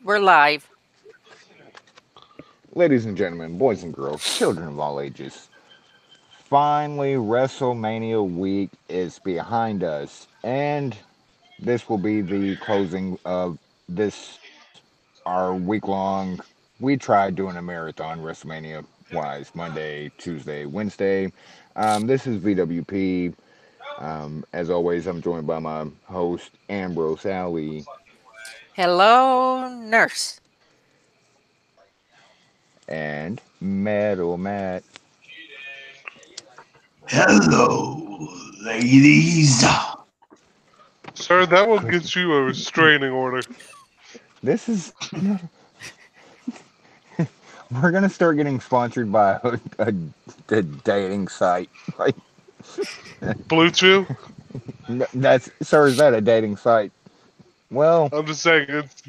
We're live. Ladies and gentlemen, boys and girls, children of all ages, finally WrestleMania week is behind us, and this will be the closing of this, our week long. We tried doing a marathon WrestleMania wise Monday, Tuesday, Wednesday. This is VWP. As always, I'm joined by my host, Ambrose Alley, Hello, nurse. and Metal Matt. Hello, ladies. Sir, that will Good. get you a restraining order. This is we're gonna start getting sponsored by a dating site. Like Blue Chew? that's sir, is that a dating site? Well, I'm just saying it's.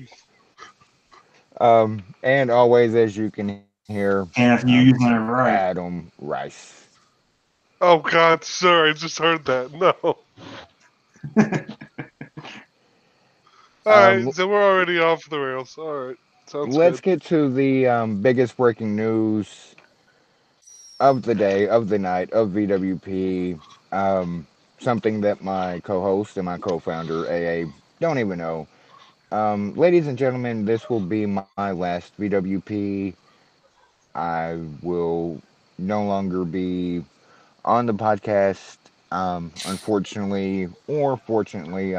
and always as you can hear, And if you're using it right, Adam Rice. Oh, God, sir, I just heard that. No. Um, Alright, so we're already off the rails. Alright, sounds let's good. get to the biggest breaking news of the day, of the night, of VWP. Something that my co-host and my co-founder AA don't even know. Ladies and gentlemen, this will be my last VWP. I will no longer be on the podcast. Unfortunately or fortunately,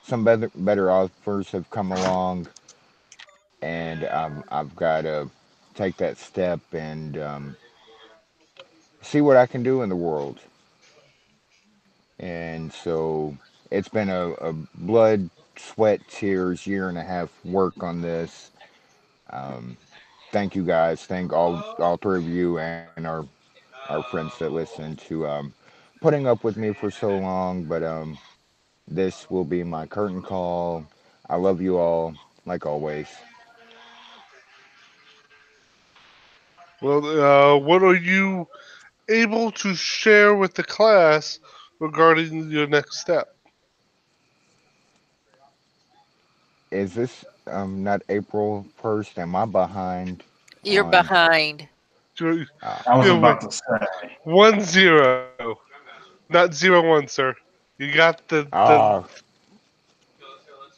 some better offers have come along, and I've got to take that step and see what I can do in the world. And so it's been a blood, sweat, tears year and a half work on this. Um, thank you guys. Thank all three of you and our friends that listen to putting up with me for so long. But this will be my curtain call. I love you all, like always. Well, what are you able to share with the class regarding your next step? Is this not April 1st? Am I behind You're on? behind. You I was you wait. about to say. 1-0. Not 0-1, sir. You got the. Ah,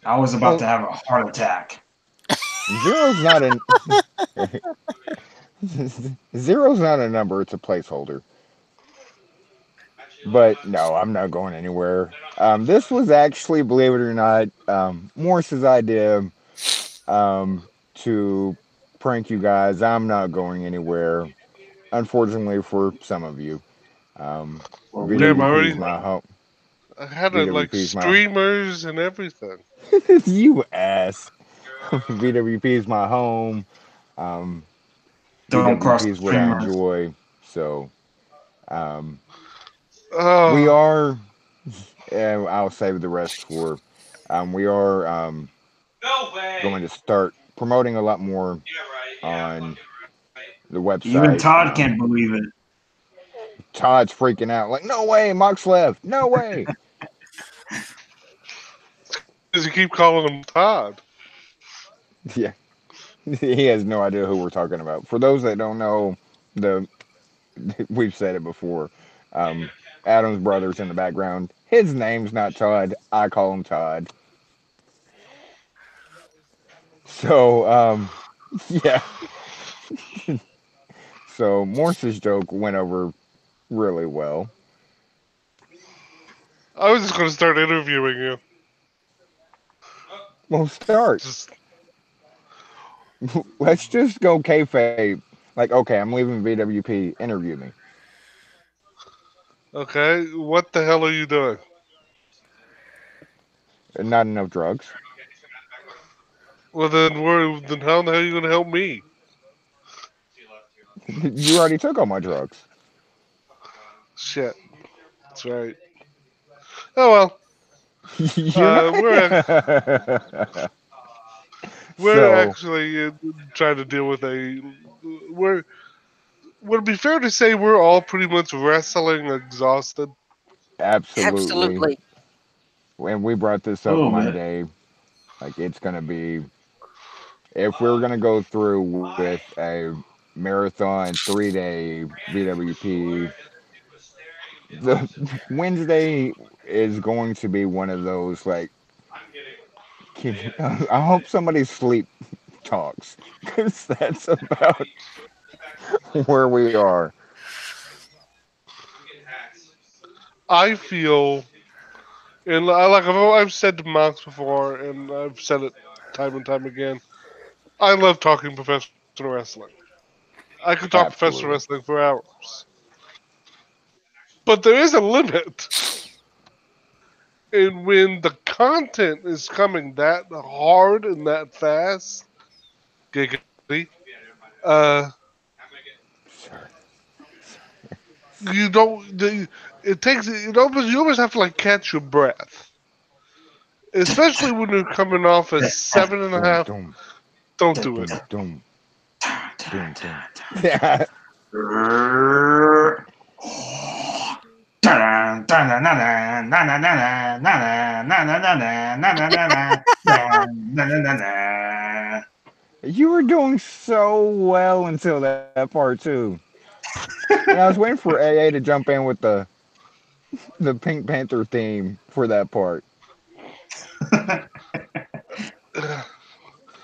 I was about well, to have a heart attack. zero's not an zero's not a number. It's a placeholder. But no, I'm not going anywhere. This was actually, believe it or not, Morris's idea to prank you guys. I'm not going anywhere, unfortunately for some of you. Um, Well, we Damn, I VWP will is already. anyway. my home. I had it like VWP is my streamers and everything. you ass. VWP is my home. Um, Don't cross VWP the is what I streamers. enjoy. So um, we Oh, are. I'll save the rest for. We are going to start promoting a lot more on the Even website. Todd can't believe it. Todd's freaking out, like, no way, Mox left, no way. because you keep calling him Todd. Yeah, he has no idea who we're talking about. For those that don't know, the we've said it before. Um, Adam's brother's in the background. His name's not Todd. I call him Todd. So, yeah. So Morse's joke went over really well. I was just going to start interviewing you. Well, start. Just Let's just go kayfabe. Like, okay, I'm leaving VWP. Interview me. okay. What the hell are you doing? Not enough drugs. Well, then how the hell are you going to help me? You already took all my drugs. Shit, that's right. Oh well. You're We're not. we're So, actually trying to deal with a. We're would it be fair to say we're all pretty much wrestling exhausted? absolutely. Absolutely. And we brought this A up little bit. Monday. Like, it's going to be. if we were gonna go through with a marathon 3 day VWP, the Wednesday is going to be one of those like. I hope somebody sleep talks because that's about where we are. I feel, and I've said to Mox before, and I've said it time and time again. I love talking professional wrestling. I could talk professional Absolutely. wrestling for hours, but there is a limit. And when the content is coming that hard and that fast, giggity, uh, Sir. you don't. It takes you almost have to like catch your breath, especially when you're coming off a seven and a Doom, half. doom, Don't do it. doom, doom, doom. Yeah. You were doing so well until that part too. And I was waiting for AA to jump in with the Pink Panther theme for that part.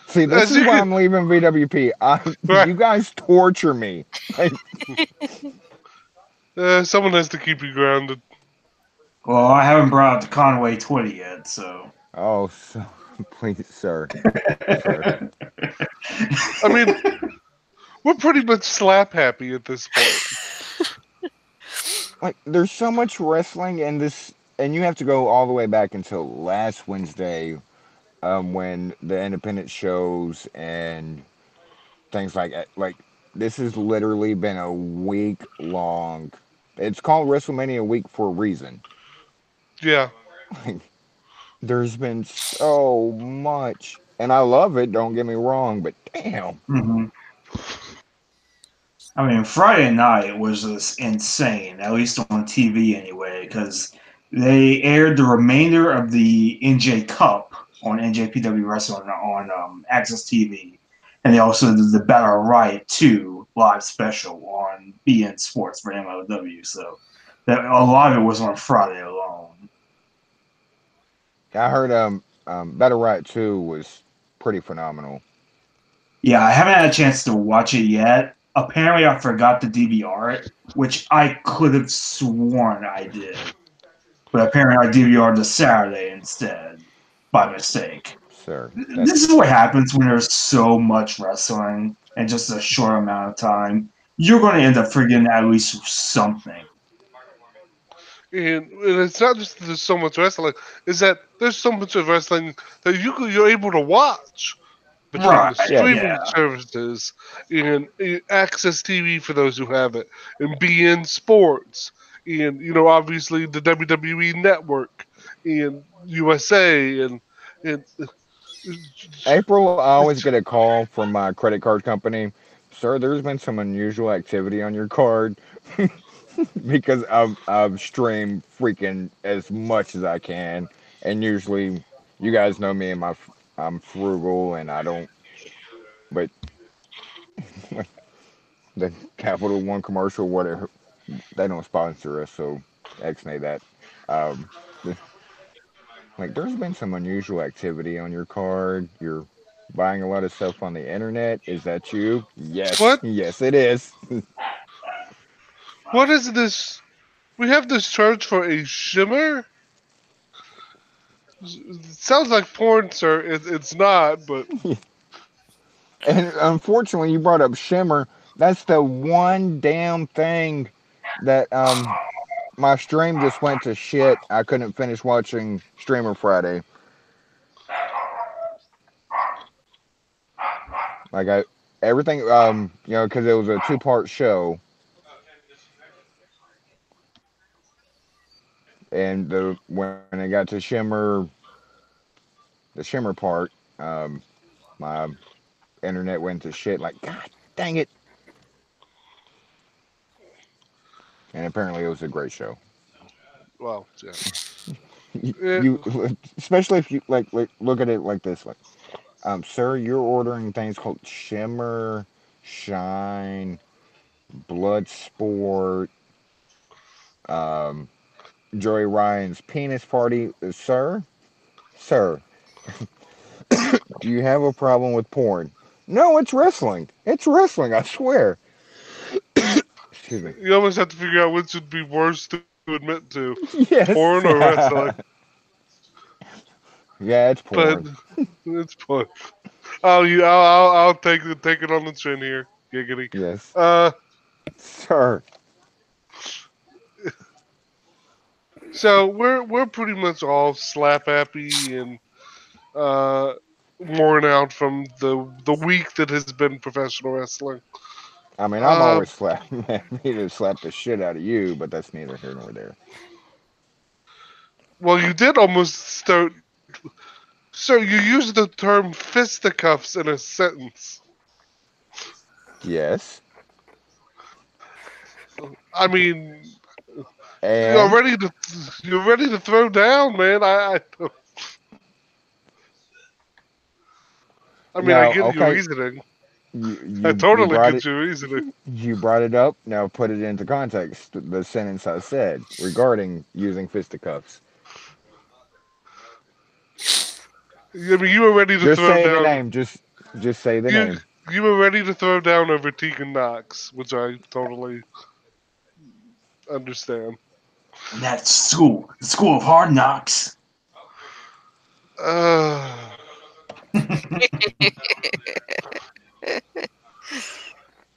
See, this As is you why can, I'm leaving VWP. right? You guys torture me. Like, Someone has to keep you grounded. Well, I haven't brought up the Conway Twitty yet, so. oh, so, please, sir. I mean, we're pretty much slap happy at this point. Like, there's so much wrestling in this, and you have to go all the way back until last Wednesday, when the independent shows and things like that. Like, this has literally been a week long. It's called WrestleMania week for a reason. Yeah, Like, there's been so much, and I love it. Don't get me wrong, but damn, Mhm. I mean, Friday night was just insane, at least on TV anyway, because they aired the remainder of the NJ Cup on NJPW Wrestling on Access TV, and they also did the Battle Riot 2 live special on BN Sports for MLW. So that a lot of it was on Friday alone. I heard Battle Riot 2 was pretty phenomenal. Yeah, I haven't had a chance to watch it yet. Apparently, I forgot to DVR it, which I could have sworn I did. But apparently I DVR'd the Saturday instead by mistake. Sir, This that's is what happens when there's so much wrestling in just a short amount of time. You're going to end up forgetting at least something. and it's not just that there's so much wrestling. Is that there's so much of wrestling that you're able to watch between Right, the yes. streaming yeah. services and Access TV for those who have it, and BN Sports, and obviously the WWE Network, and USA, and April, I always it's, get a call from my credit card company. Sir, there's been some unusual activity on your card because I've streamed freaking as much as I can, and usually, you guys know me and I'm frugal and I don't. But the Capital One commercial, whatever, they don't sponsor us, so X-nay that. Um, like, there's been some unusual activity on your card. You're buying a lot of stuff on the internet. Is that you? Yes, what yes, it is. what is this? We have this charge for a shimmer. It sounds like porn, sir. It's not, but And unfortunately, you brought up Shimmer. That's the one damn thing that my stream just went to shit. I couldn't finish watching Streamer Friday. Like I everything because it was a two-part show, and when it got to the Shimmer part, um, my internet went to shit. Like, God dang it! And apparently, it was a great show. well, yeah. You, Eh, you especially if you like look at it like this, like. Sir, you're ordering things called Shimmer, Shine, Bloodsport, um, Joey Ryan's Penis Party. Sir, do you have a problem with porn? No, it's wrestling. It's wrestling, I swear. Excuse me. You almost have to figure out which would be worse to admit to, porn or Yes. wrestling. Yeah, it's But porn. it's porn. I'll take it on the chin here, giggity. Yes. Uh, Sir. so we're pretty much all slap happy and uh worn out from the week that has been professional wrestling. I mean, I'm Uh, always me to slap the shit out of you, but that's neither here nor there. well, you did almost start. So you used the term fisticuffs in a sentence. Yes. I mean, you're And ready to you're ready to throw down, man. I mean, I now, get your okay, reasoning. you I you totally brought get it your reasoning. you brought it up. Now put it into context. The sentence I said regarding using fisticuffs. I mean, you were ready to Just throw say the down. name. Just say the You name. you were ready to throw down over Tegan Knox, which I totally understand. And that's school, the school of hard knocks.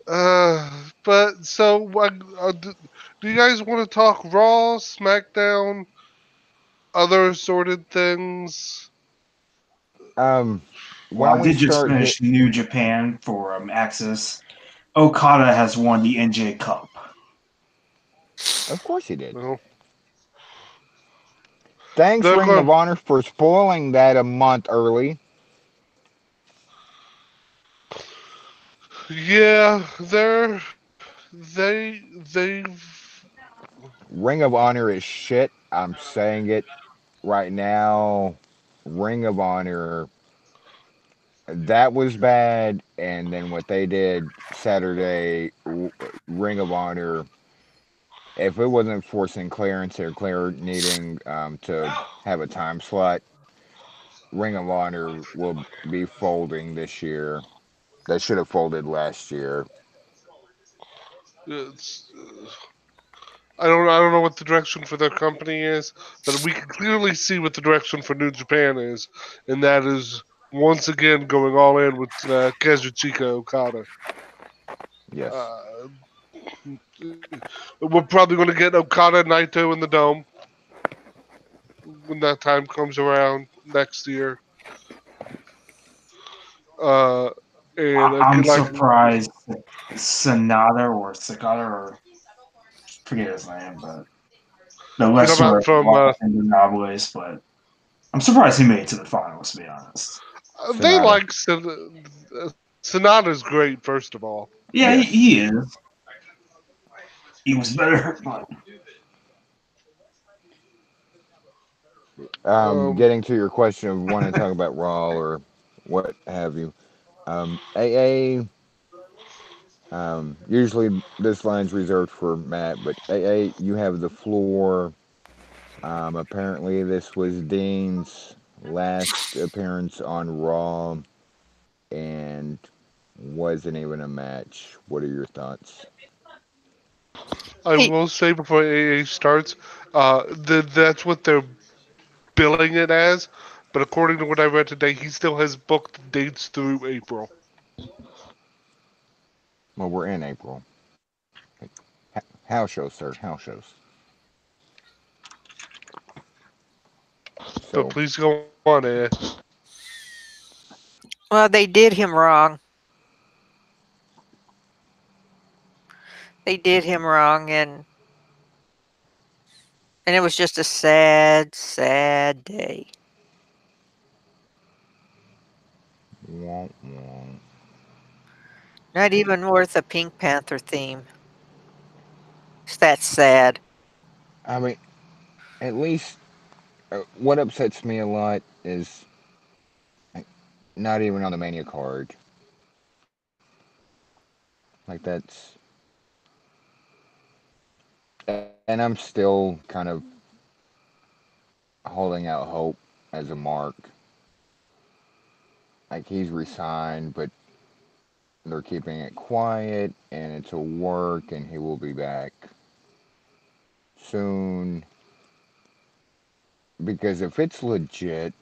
Uh, but so, do you guys want to talk Raw, SmackDown, other assorted things? Um, why Well, I don't we did just start? finish New Japan for Access. Okada has won the NJ Cup. Of course he did. No, Thanks, they're Ring going. of Honor, for spoiling that a month early. Yeah, they've. Ring of Honor is shit. I'm saying it right now. Ring of Honor, that was bad. And then what they did Saturday, Ring of Honor, if it wasn't for Sinclair and Sinclair needing to have a time slot, Ring of Honor will be folding this year. They should have folded last year. It's, I don't know what the direction for their company is, but we can clearly see what the direction for New Japan is, and that is once again going all in with Kazuchika Okada. Yes. Uh, we're probably going to get Okada and Naito in the dome when that time comes around next year. Uh, and I'm again, like surprised Sonata or Sakata or forget his name, but the you know lesser about of from Indianapolis, but I'm surprised he made it to the finals, to be honest. they Sonata. like Sonata's great. First of all, Yeah, Yes. he is. He was better, but um, Getting to your question of wanting to talk about Raw or what have you. AA, usually this line's reserved for Matt, but AA, you have the floor. Apparently, this was Dean's last appearance on Raw and wasn't even a match. What are your thoughts? I Hey, will say before AA starts, that's what they're billing it as. But according to what I read today, he still has booked dates through April. Well, we're in April. House shows, sir. House shows. But So, please go on, AA. well, they did him wrong. They did him wrong, and it was just a sad, sad day. won't, won't. Not even worth a Pink Panther theme. It's that sad. I mean, at least what upsets me a lot is not even on the Mania card. Like and I'm still kind of holding out hope as a mark. Like he's resigned, but they're keeping it quiet, and it's a work, and he will be back soon. Because if it's legit,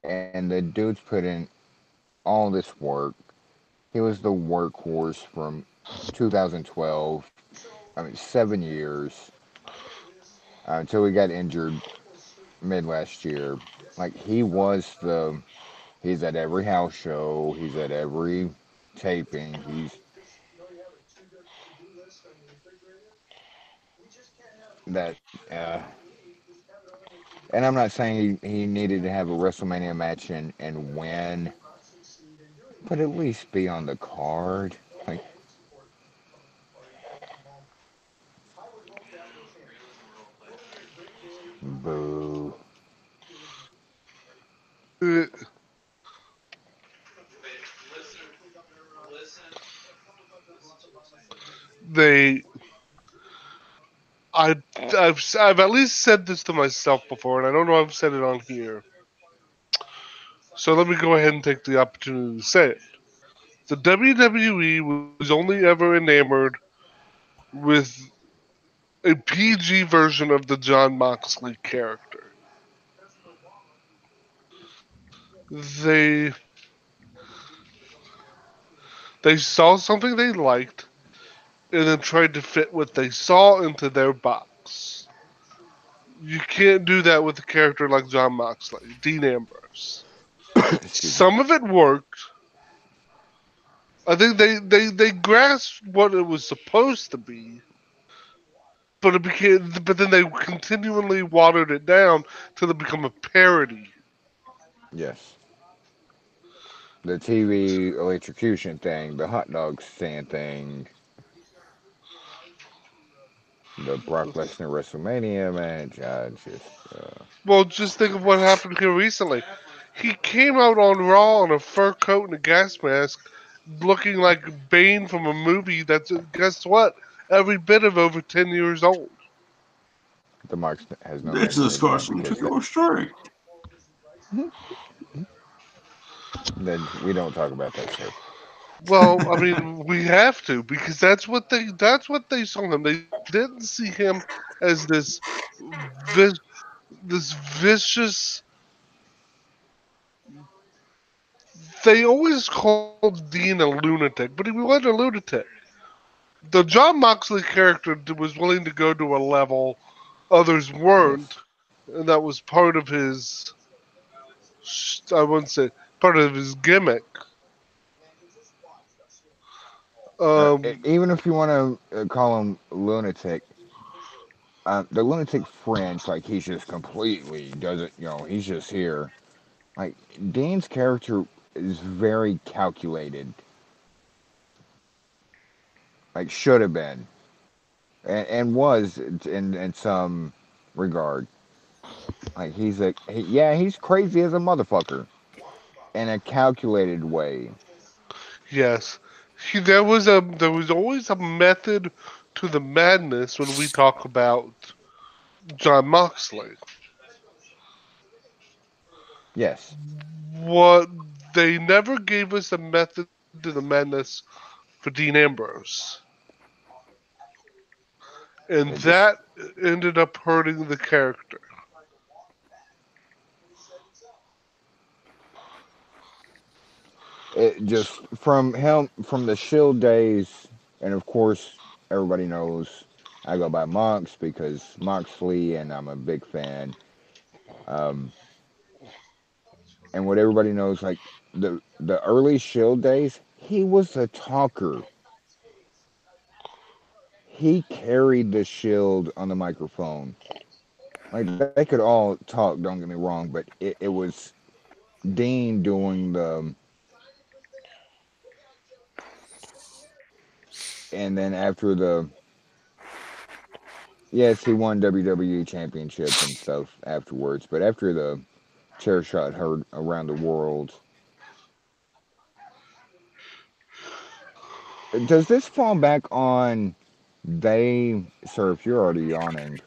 and the dude's put in all this work, he was the workhorse from 2012. I mean, 7 years until he got injured mid last year. Like he was the he's at every house show, he's at every taping, he's that and I'm not saying he needed to have a WrestleMania match and win, but at least be on the card. Like boo. Uh, They, I, I've at least said this to myself before, and I don't know if I've said it on here. So let me go ahead and take the opportunity to say it. The WWE was only ever enamored with a PG version of the John Moxley character. They they saw something they liked and then tried to fit what they saw into their box. You can't do that with a character like John Moxley, Dean Ambrose. Excuse me. Some of it worked. I think they grasped what it was supposed to be, but then they continually watered it down till it become a parody. Yes. The TV electrocution thing, the hot dog stand thing, the Brock Lesnar WrestleMania match. I just, Well, just think of what happened here recently. He came out on Raw in a fur coat and a gas mask, looking like Bane from a movie that's, guess what? Every bit of over 10 years old. the Mark has no This memory again discussion because to that go straight. then we don't talk about that, sir. Well, I mean, we have to because that's what they saw him. They didn't see him as vi- this vicious. They always called Dean a lunatic, but he wasn't a lunatic. The John Moxley character was willing to go to a level others weren't, Yes. and that was part of his. I wouldn't say part of his gimmick. Um, Even if you want to call him lunatic, the lunatic fringe, like he's just completely doesn't, he's just here. Like Dean's character is very calculated, like should have been, and was in some regard. Like yeah, he's crazy as a motherfucker in a calculated way. yes, there was always a method to the madness when we talk about John Moxley. Yes, What they never gave us a method to the madness for Dean Ambrose, and it just that ended up hurting the character. it just from the Shield days, and of course everybody knows I go by Mox because Moxley, and I'm a big fan. Um, and what everybody knows, like the early Shield days, he was a talker. He carried the Shield on the microphone. Like they could all talk. Don't get me wrong, but it was Dean doing the. And then after the yes, he won WWE championships and stuff afterwards. But after the chair shot heard around the world, Does this fall back on they, sir? If you're already yawning,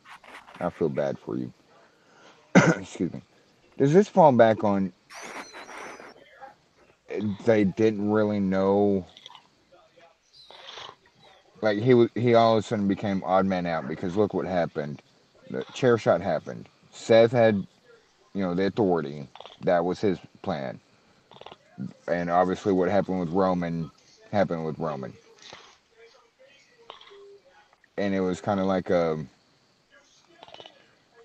I feel bad for you. Excuse me. Does this fall back on they didn't really know? Like he all of a sudden became odd man out because look what happened. The chair shot happened. Seth had the authority. That was his plan, and obviously what happened with Roman happened with Roman, and it was kind of like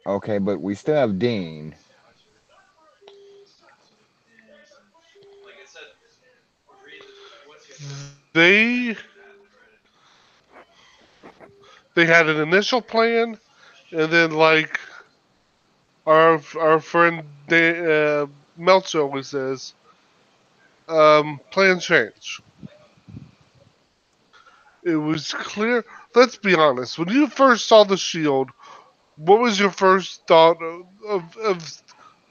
okay, but we still have Dean. They they had an initial plan, and then like our friend Meltzer always says, plans change. It was clear. Let's be honest. When you first saw the Shield, what was your first thought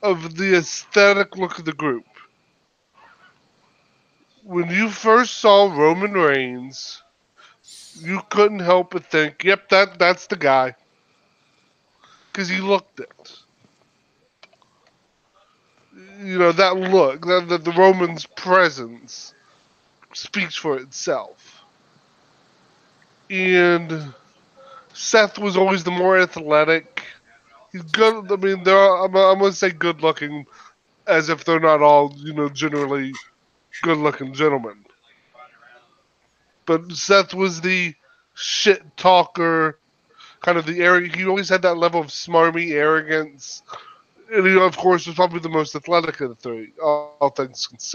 of the aesthetic look of the group? When you first saw Roman Reigns, you couldn't help but think, "Yep, that's the guy," because he looked it. That look, that the Roman's presence speaks for itself. And Seth was always the more athletic. He's good. I mean, I'm gonna say good looking, as if they're not all generally good looking gentlemen. But Seth was the shit talker, kind of the he always had that level of smarmy arrogance, and he of course was probably the most athletic of the three, all things considered.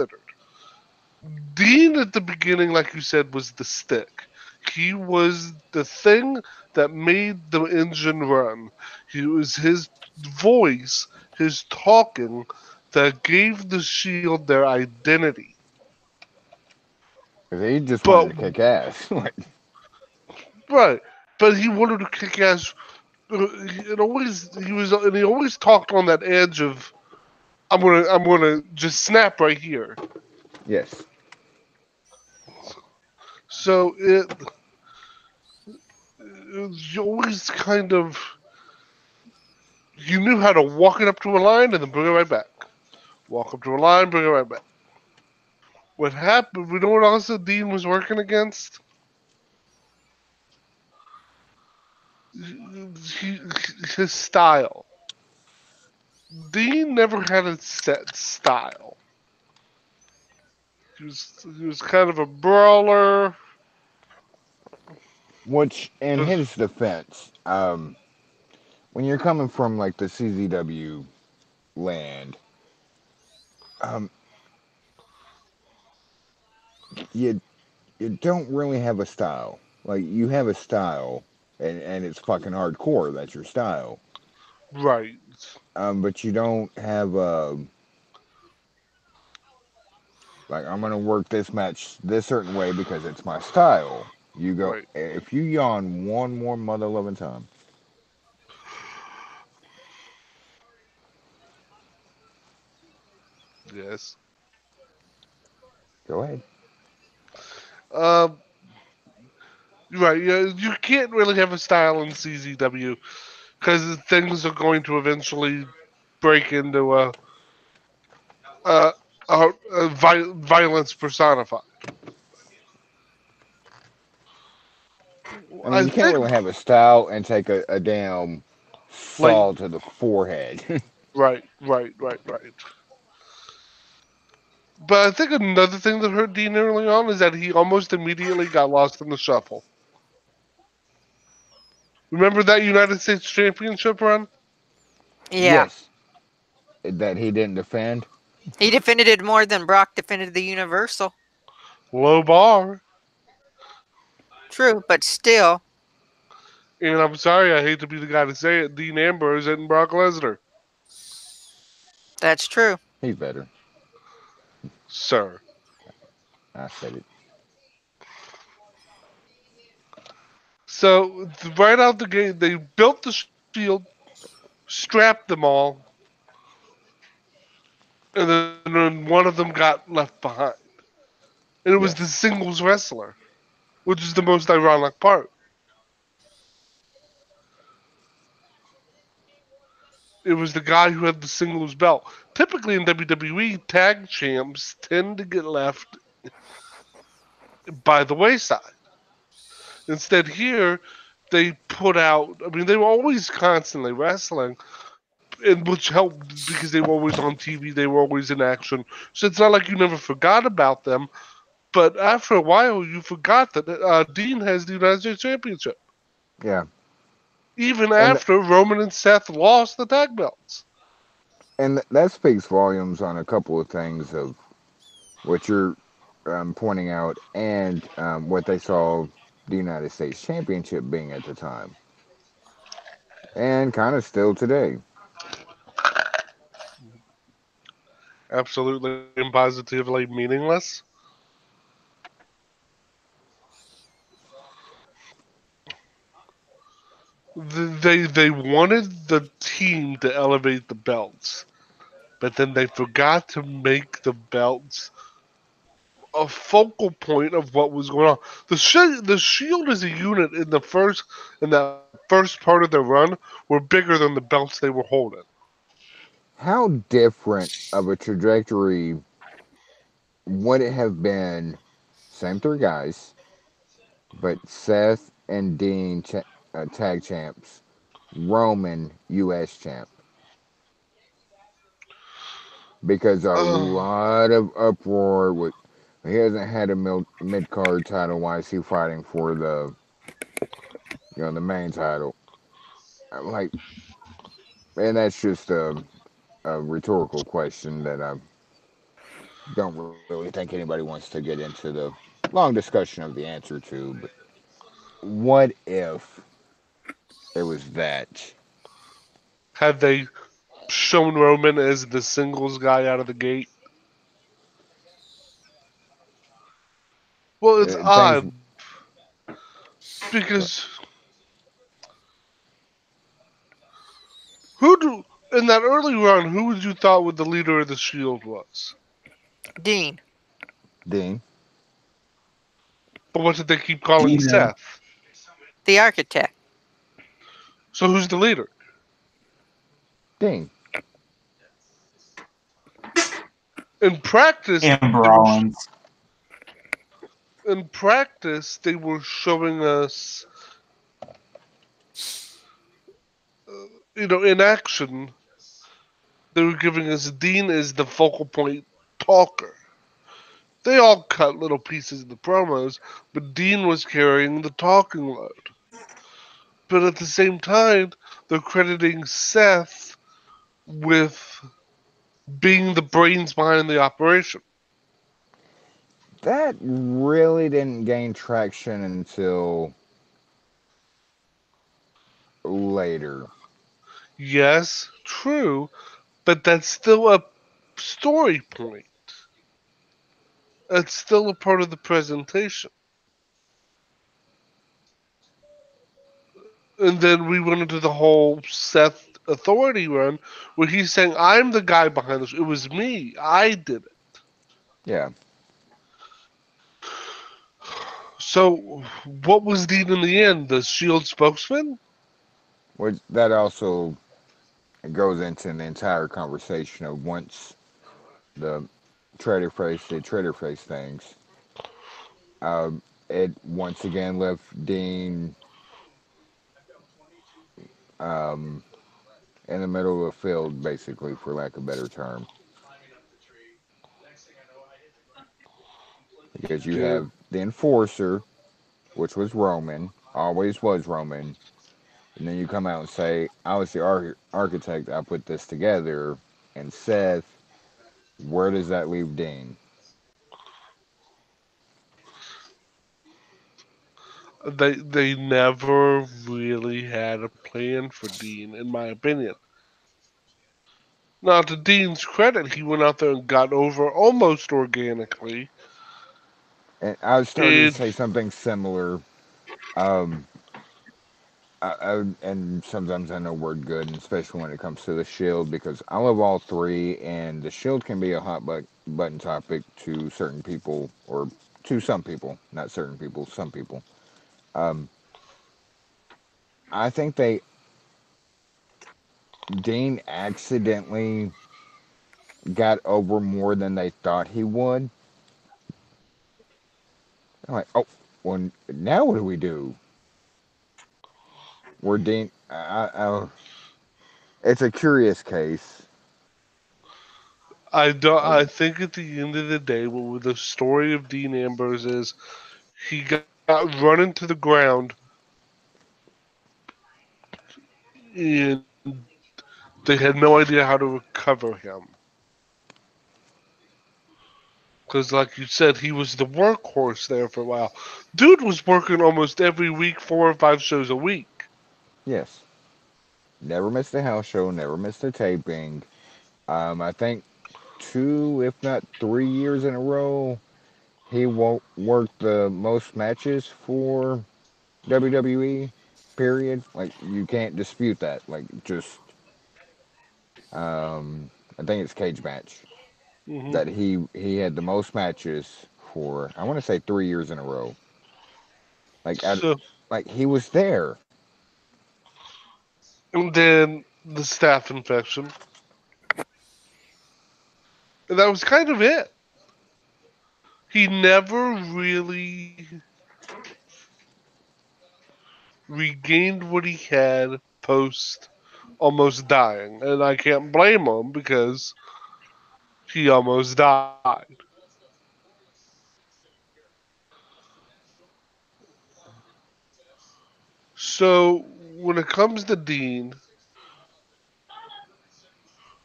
Dean at the beginning, like you said, was the stick. He was the thing that made the engine run. He was his voice, his talking, that gave the Shield their identity. He just wanted But to kick ass. Like, right, but he wanted to kick ass. It always he was, and he always talked on that edge of I'm gonna just snap right here. yes. So you always kind of you knew how to walk it up to a line and then bring it right back. Walk up to a line, bring it right back. What happened? We know what also Dean was working against. He, his style. Dean never had a set style. He was kind of a brawler. Which, in his defense, when you're coming from like the CZW land, um, you you don't really have a style. Like you have a style, and it's fucking hardcore. That's your style. Right, But you don't have like I'm gonna work this match this certain way because it's my style. You go right. if you yawn one more mother loving time. Yes. Go ahead. Um, right. Yeah, you can't really have a style in CZW because things are going to eventually break into a, violence personified. I mean, I you can't think really have a style and take a damn like saw to the forehead. right. But I think another thing that hurt Dean early on is that he almost immediately got lost in the shuffle. Remember that United States Championship run? Yeah. Yes, that he didn't defend. He defended it more than Brock defended the Universal. Low bar. True, but still, And I'm sorry, I hate to be the guy to say it, Dean Ambrose and Brock Lesnar. that's true. He's better. Sir. I said it. So right out the gate, they built the shield, strapped them all, and then one of them got left behind. And it was the Yes. singles wrestler. which is the most ironic part. It was the guy who had the singles belt. Typically in WWE, tag champs tend to get left by the wayside. Instead, here they put out. I mean, they were always constantly wrestling, and which helped because they were always on TV. They were always in action. So it's not like you never forgot about them. But after a while, you forgot that Dean has the United States Championship, Yeah, even and after Roman and Seth lost the tag belts. that speaks volumes on a couple of things of what you're pointing out, and what they saw the United States Championship being at the time, and kind of still today. Absolutely and positively meaningless. They wanted the team to elevate the belts, but then they forgot to make the belts a focal point of what was going on. The Shield as a unit in that first part of their run were bigger than the belts they were holding. How different of a trajectory would it have been? Same three guys, but Seth and Dean tag champs, Roman US champ, because a Uh, lot of uproar with he hasn't had a mid card title. Why is he fighting for the main title? I'm like, and that's just a rhetorical question that I don't really think anybody wants to get into the long discussion of the answer to. But what if it was that? had they shown Roman as the singles guy out of the gate? Well, it's Things odd because who do in that early run, who would you thought would the leader of the Shield was? Dean, Dean, But what did they keep calling Dino. Seth? the architect. So who's the leader? Dean, In practice, Amber they were Rollins. in practice they were showing us, in action, they were giving us Dean as the focal point talker. They all cut little pieces of the promos, but Dean was carrying the talking load. But at the same time, they're crediting Seth with being the brains behind the operation. that really didn't gain traction until later. Yes, true, but that's still a story point. It's still a part of the presentation. And then we went into the whole Seth authority run where he's saying, I'm the guy behind this. It was me. I did it. Yeah, So, what was Dean in the end? The Shield spokesman? which that also goes into the entire conversation of once the trader face things. Um, it once again left Dean um, in the middle of the field, basically, for lack of a better term, because you Yeah. have the enforcer, which was Roman, always was Roman, and then you come out and say, "I was the architect. I put this together." And Seth, where does that leave Dean? They never really had a plan for Dean, in my opinion. Now, to Dean's credit, he went out there and got over almost organically. And I started to And say something similar. Um, and sometimes I know word good, and especially when it comes to the Shield, because I love all three, and the Shield can be a hot button topic to certain people or to some people, not certain people, some people. Um, I think they Dean accidentally got over more than they thought he would. I'm like, oh, well, now what do we do? Where Dean, it's a curious case. I don't. Of, I think at the end of the day, what the story of Dean Ambrose is, he got run into the ground, and they had no idea how to recover him. Because, like you said, he was the workhorse there for a while. Dude was working almost every week, 4 or 5 shows a week. yes, never missed a house show, never missed a taping. I think 2, if not 3 years in a row, he worked the most matches for WWE. Period. Like you can't dispute that. Like just, I think it's cage match Hmm. that he had the most matches for. I want to say 3 years in a row. Like So, like he was there. and then the staph infection, and that was kind of it. He never really regained what he had post almost dying, and I can't blame him because he almost died. So when it comes to Dean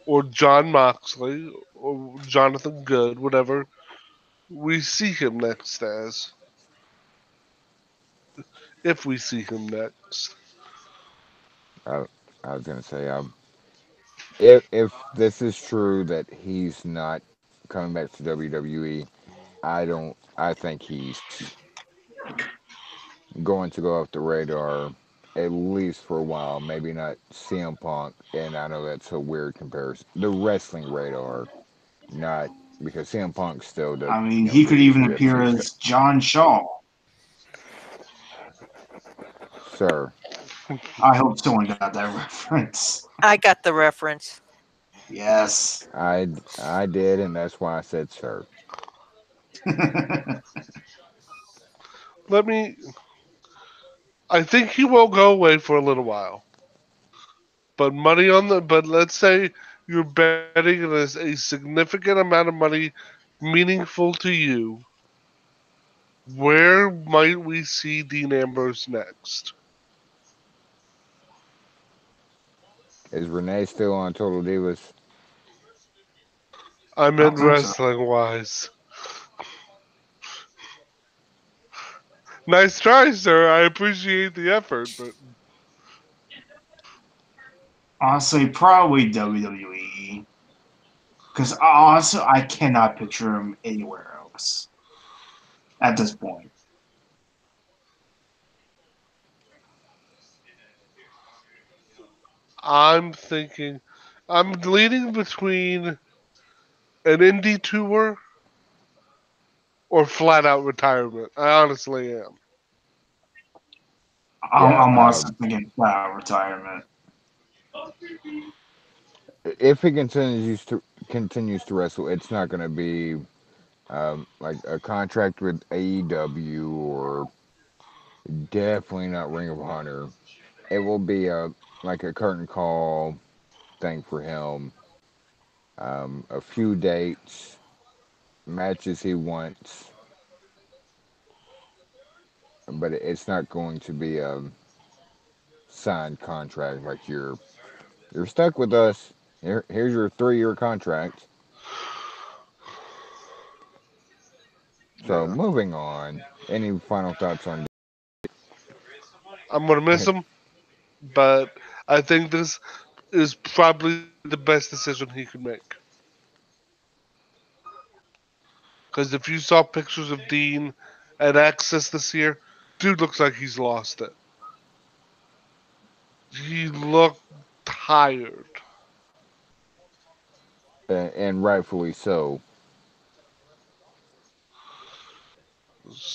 or John Moxley or Jonathan Good, whatever we see him next as, if we see him next, I, I was gonna say, if this is true that he's not coming back to WWE, I don't. I think he's going to go off the radar at least for a while. Maybe not CM Punk, and I know that's a weird comparison. The wrestling radar, not because CM Punk still does, I mean, he did could his even appear UFC stuff. as John Shaw. Sir, I hope someone got that reference. I got the reference. Yes. I did, and that's why I said sir. let me. I think he will go away for a little while. But money on the. But let's say you're betting a significant amount of money meaningful to you. Where might we see Dean Ambrose next? Is Renee still on Total Divas? I I don't meant think so. wrestling wise. Nice try, sir. I appreciate the effort, but Honestly, probably WWE. Because honestly, I cannot picture him anywhere else at this point. I'm thinking. I'm leaning between an indie tour or flat out retirement. I honestly am. Yeah. I'm also thinking flat retirement. If he continues to wrestle, it's not going to be like a contract with AEW or definitely not Ring of Honor. It will be a like a curtain call thing for him. A few dates, matches he wants, but it's not going to be a signed contract like you're stuck with us. Here's your 3 year contract. So Yeah. moving on. Any final thoughts on? I'm gonna miss him, but I think this is probably the best decision he could make. Because if you saw pictures of Dean at Access this year, dude looks like he's lost it. He looked tired. And rightfully so.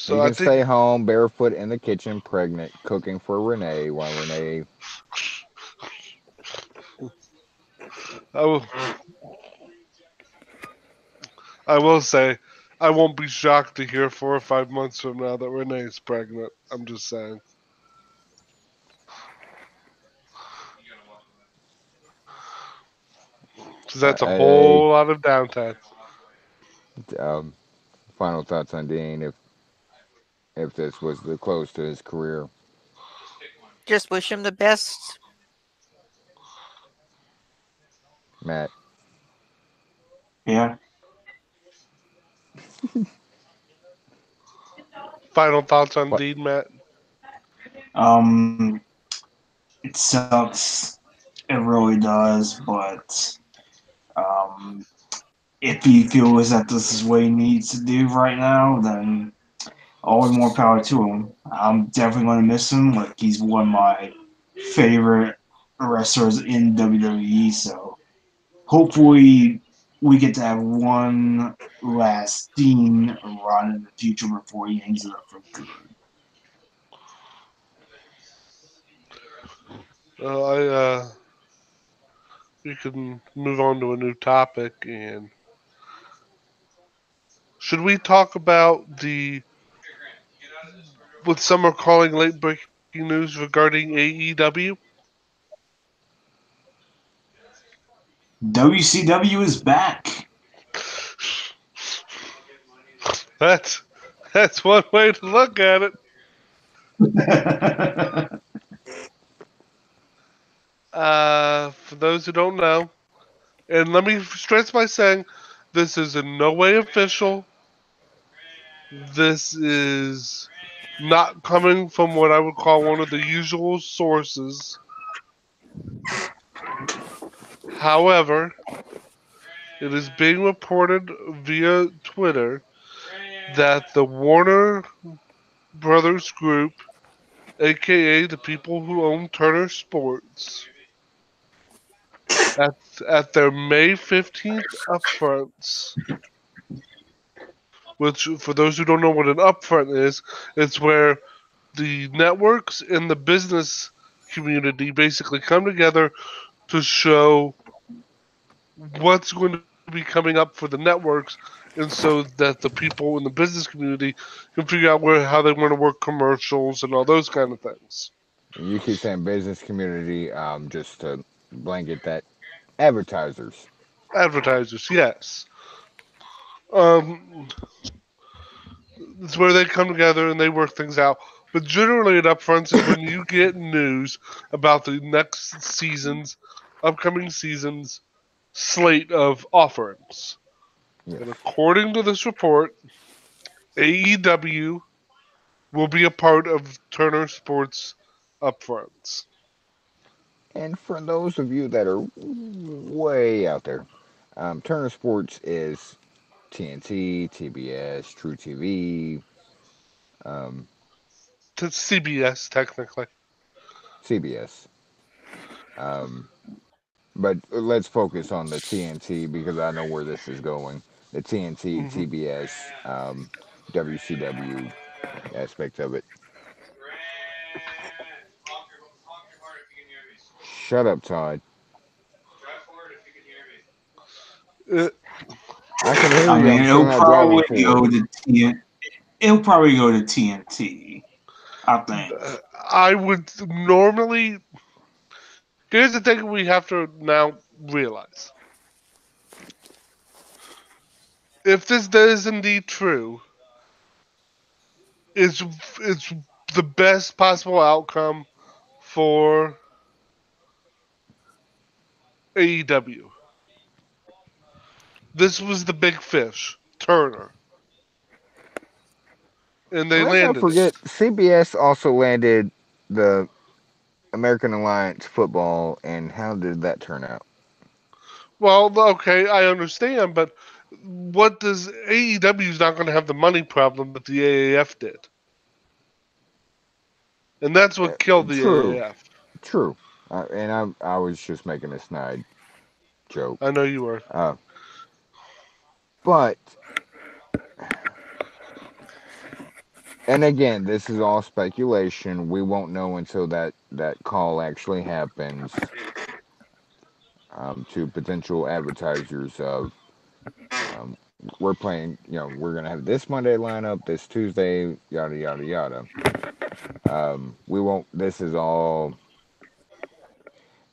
He So I can think stay home barefoot in the kitchen, pregnant, cooking for Renee while Renee. I will. I will say, I won't be shocked to hear 4 or 5 months from now that Renee's pregnant. I'm just saying, because that's a Hey, whole lot of downtime. um, final thoughts on Dean if this was the close to his career, Just wish him the best. Matt. Yeah. Final thoughts on What? Dean, Matt? Um, it sucks. It really does. But um, if he feels that this is what he needs to do right now, then all the more power to him. I'm definitely going to miss him. Like he's one of my favorite wrestlers in WWE. So hopefully we get to have one last Dean run in the future before he hangs it up for good. I we can move on to a new topic, and should we talk about the what some are calling late breaking news regarding AEW? WCW is back. That's that's one way to look at it. For those who don't know, and let me stress by saying this is in no way official. This is not coming from what I would call one of the usual sources. However, it is being reported via Twitter that the Warner Brothers Group, aka the people who own Turner Sports, at, at their May 15th upfronts, which, for those who don't know what an upfront is, it's where the networks and the business community basically come together to show what's going to be coming up for the networks, and so that the people in the business community can figure out where how they want to work commercials and all those kind of things. You keep saying business community, just to blanket that advertisers. Advertisers, yes. Um, it's where they come together and they work things out. But generally, at upfronts is when you get news about the next season's, upcoming season's slate of offerings. Yes. And according to this report, AEW will be a part of Turner Sports upfronts. And for those of you that are way out there, Turner Sports is TNT, TBS, True TV, um, To CBS, technically. CBS. Um, but let's focus on the TNT because I know where this is going. The TNT, Hmm. TBS, WCW aspect of it. Shut up, Todd. Uh, I can hear I you. mean, I'm still not driving forward. It'll probably go to TNT. I think. I would normally. Here's the thing we have to now realize. If this is indeed true, it's it's the best possible outcome for AEW. This was the big fish, Turner, and they And let's not landed it. forget, CBS also landed the American Alliance football, and how did that turn out? Well, okay, I understand, but what does AEW is not going to have the money problem that the AAF did, and that's what killed the True, AAF. true. And I was just making a snide joke. I know you were. Uh, but And again, this is all speculation. We won't know until that call actually happens, to potential advertisers of, um, we're playing, we're gonna have this Monday lineup, this Tuesday, yada yada yada. We won't. This is all.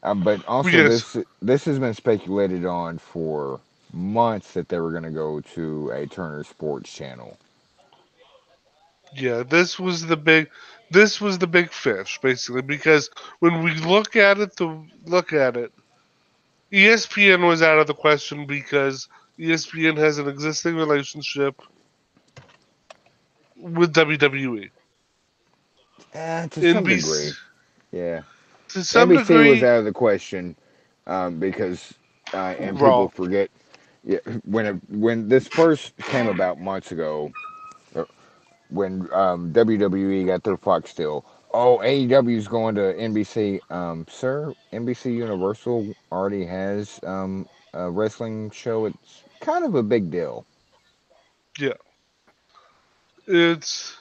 But also, Yes, this has been speculated on for months that they were going to go to a Turner Sports channel. yeah, this was the big fish basically because when we look at it, ESPN was out of the question because ESPN has an existing relationship with WWE. To some NBC degree, yeah. to some NBC was degree, out of the question, because, and people Raw. forget, yeah, when this first came about months ago, uh, when, WWE got their Fox deal. Oh, AEW's going to NBC. Sir, NBC Universal already has, a wrestling show. It's kind of a big deal. Yeah, it's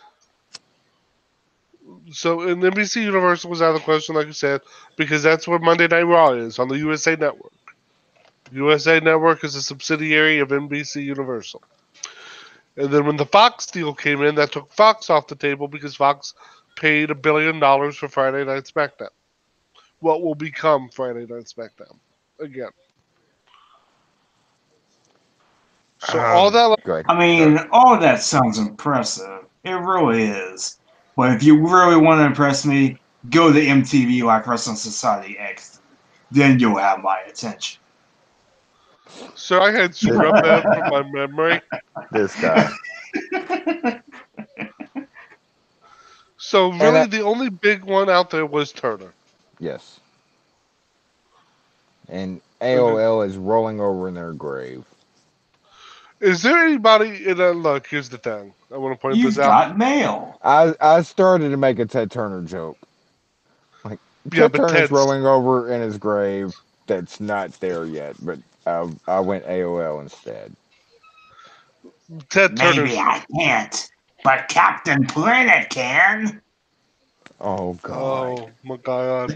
so and NBC Universal was out of the question, like you said, because that's where Monday Night Raw is on the USA Network. USA Network is a subsidiary of NBC Universal. And then when the Fox deal came in, that took Fox off the table because Fox paid $1 billion for Friday Night SmackDown. What will become Friday Night SmackDown again? So all that, Go ahead. I Sorry. mean, all that sounds impressive. It really is. But if you really want to impress me, go to MTV like Wrestling Society X. Then you'll have my attention. so I had Th- scrubbed that from my memory. this guy. So And really, the only big one out there was Turner. yes. And And AOL is rolling over in their grave. is there anybody? And look, here's the thing. I want to point this You've out. got mail. I started to make a Ted Turner joke. Like, Yeah, Ted but Turner's rolling over in his grave. That's not there yet, but I went AOL instead. Ted Maybe Turner's. I can't, but Captain Planet can. Oh God. Oh my God!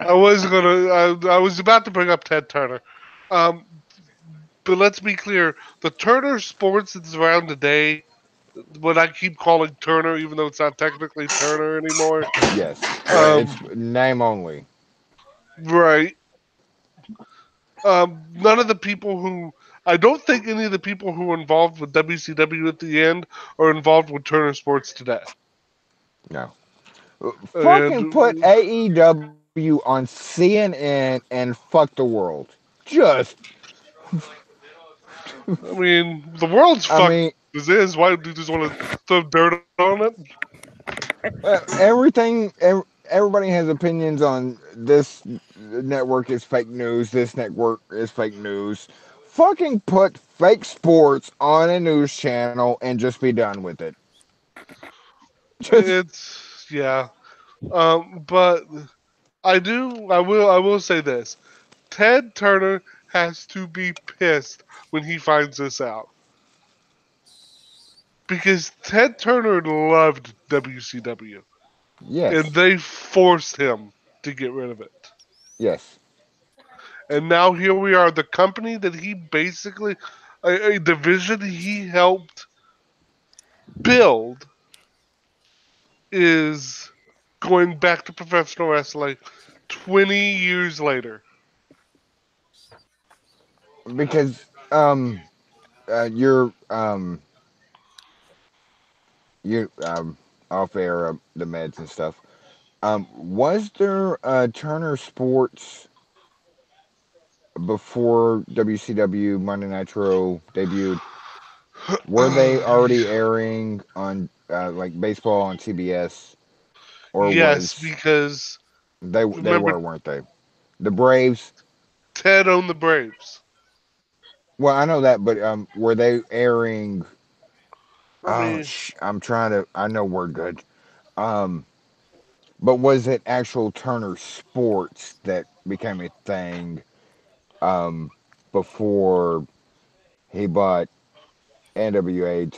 I was gonna. I was about to bring up Ted Turner. Um, but let's be clear: the Turner Sports that's around today, what I keep calling Turner, even though it's not technically Turner anymore. Yes. Um, It's name only. right. None of the people who I don't think any of the people who were involved with WCW at the end are involved with Turner Sports today. No. Fucking put And AEW on CNN and fuck the world. Just. I mean, the world's I fucked mean, as is. Why do you just want to throw dirt on it? everything. Everybody has opinions on this network is fake news. This network is fake news. Fucking put fake sports on a news channel and just be done with it. Just It's yeah. But I will say this: Ted Turner has to be pissed when he finds this out because Ted Turner loved WCW and yes, they forced him to get rid of it. yes. And now here we are, the company that he basically a division he helped build is going back to professional wrestling 20 years later. Because you're you off air, the meds and stuff. Was there Turner Sports before WCW Monday Nitro debuted? Were they already airing on, like, baseball on TBS, or Yes, was because they remember were, weren't they? The Braves. Ted owned the Braves. Well, I know that, but were they airing? Let me. I'm trying to. I know we're good. Um, but was it actual Turner Sports that became a thing, um, before he bought NWA?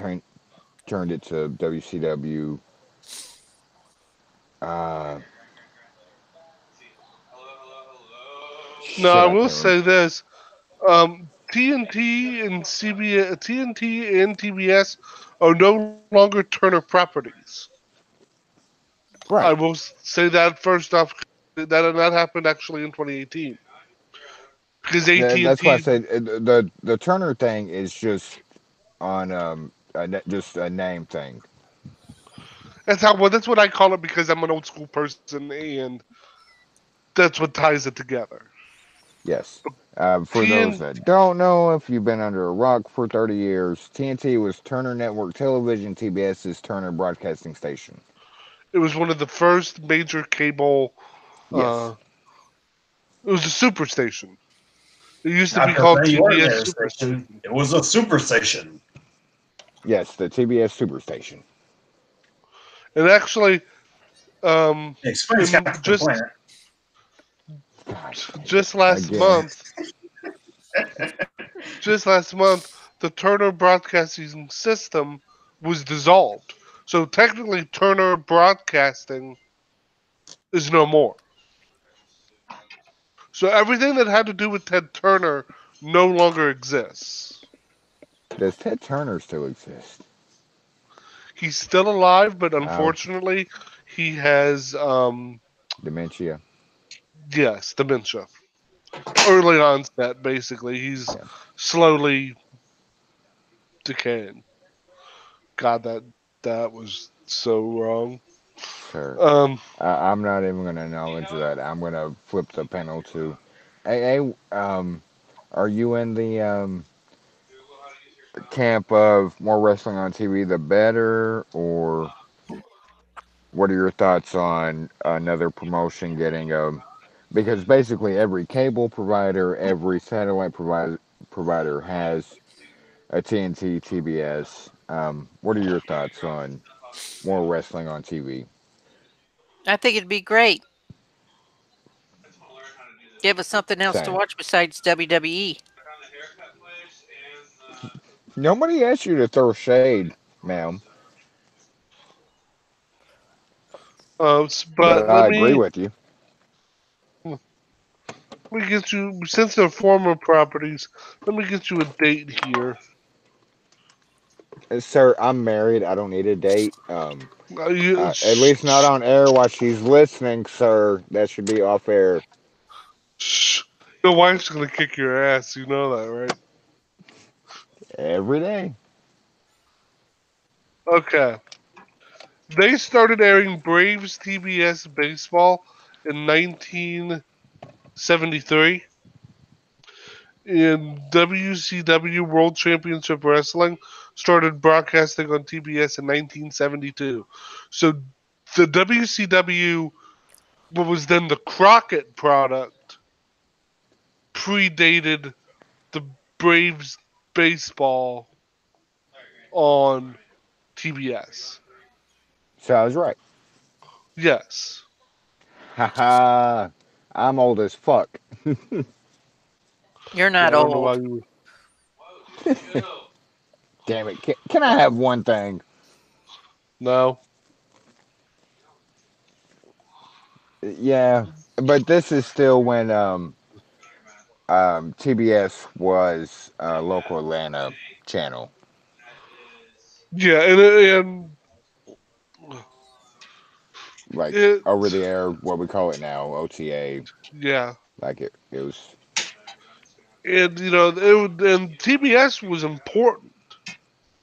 turned it to WCW. Uh, Now shit, I I will can't remember. say this: TNT and CBS, TNT and TBS are no longer Turner properties. I Right. will say that first off. That happened actually in 2018 because That's why I AT&T. said the Turner thing is just on just a name thing. That's what I call it because I'm an old school person and that's what ties it together. Yes. For those TN that don't know, if you've been under a rock for 30 years, TNT was Turner Network Television, TBS's Turner Broadcasting Station. It was one of the first major cable. Yes. Uh, it was a superstation. It used to be Not just called any TBS ordinary station. Superstation. It was a super station. Yes, the TBS Superstation. And actually, um, Explains in Captain Planet. God damn it. just last Again. month, just last month, the Turner Broadcasting System was dissolved. So technically, Turner Broadcasting is no more. So everything that had to do with Ted Turner no longer exists. Does Ted Turner still exist? He's still alive, but Oh, unfortunately, he has dementia. yes, dementia. Early onset, basically. He's Yeah, slowly decaying. God, that was so wrong. sir. Um, I'm not even going to acknowledge that. I'm going to flip the panel to. Hey, are you in the camp of more wrestling on TV the better, or what are your thoughts on another promotion getting a? Because basically every cable provider, every satellite provider has a TNT, TBS. What are your thoughts on more wrestling on TV? I think it'd be great. Give us something else to Same. watch besides WWE. Nobody asked you to throw shade, ma'am, but but I agree with you. let me get you since they're former properties. Let me get you a date here. Sir, I'm married. I don't need a date. At Shh, least not on air while she's listening, sir. That should be off air shh. Your wife's gonna kick your ass. You know that, right? every day. Okay. They started airing Braves TBS baseball in 1973. In WCW World Championship Wrestling started broadcasting on TBS in 1972. So the WCW, what was then the Crockett product, predated the Braves baseball on TBS. So I was right. Yes. Haha. I'm old as fuck. You're Yeah, not I don't know why old. you. Damn it. Can I have one thing? No. Yeah, but this is still when TBS was local Atlanta channel, Yeah, and like it. over the air, what we call it now, OTA. Yeah, Like it was. and and TBS was important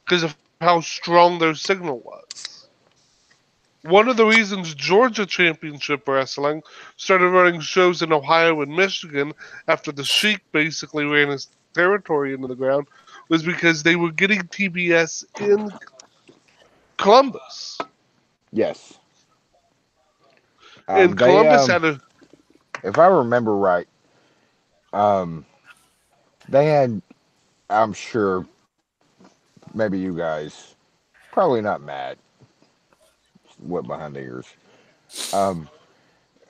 because of how strong their signal was. One of the reasons Georgia Championship Wrestling started running shows in Ohio and Michigan after the Sheik basically ran his territory into the ground was because they were getting TBS in Columbus. Yes. And They Columbus had a if I remember right, um, they had. I'm sure maybe you guys probably not mad. What behind the ears? Um,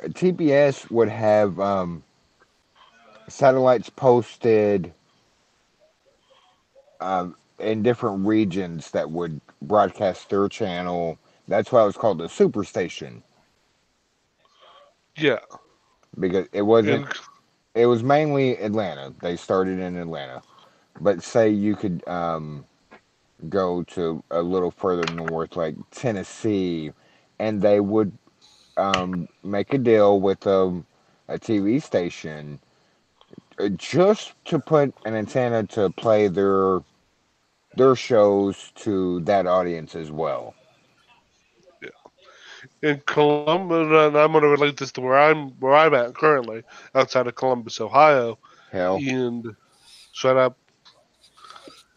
TBS would have satellites posted in different regions that would broadcast their channel. That's why it was called the Superstation, Yeah, because it wasn't. and It was mainly Atlanta. They started in Atlanta, but say you could go to a little further north, like Tennessee, and they would make a deal with a TV station just to put an antenna to play their shows to that audience as well. in Columbus, and I'm going to relate this to where I'm at currently, outside of Columbus, Ohio, Hell, and shut up.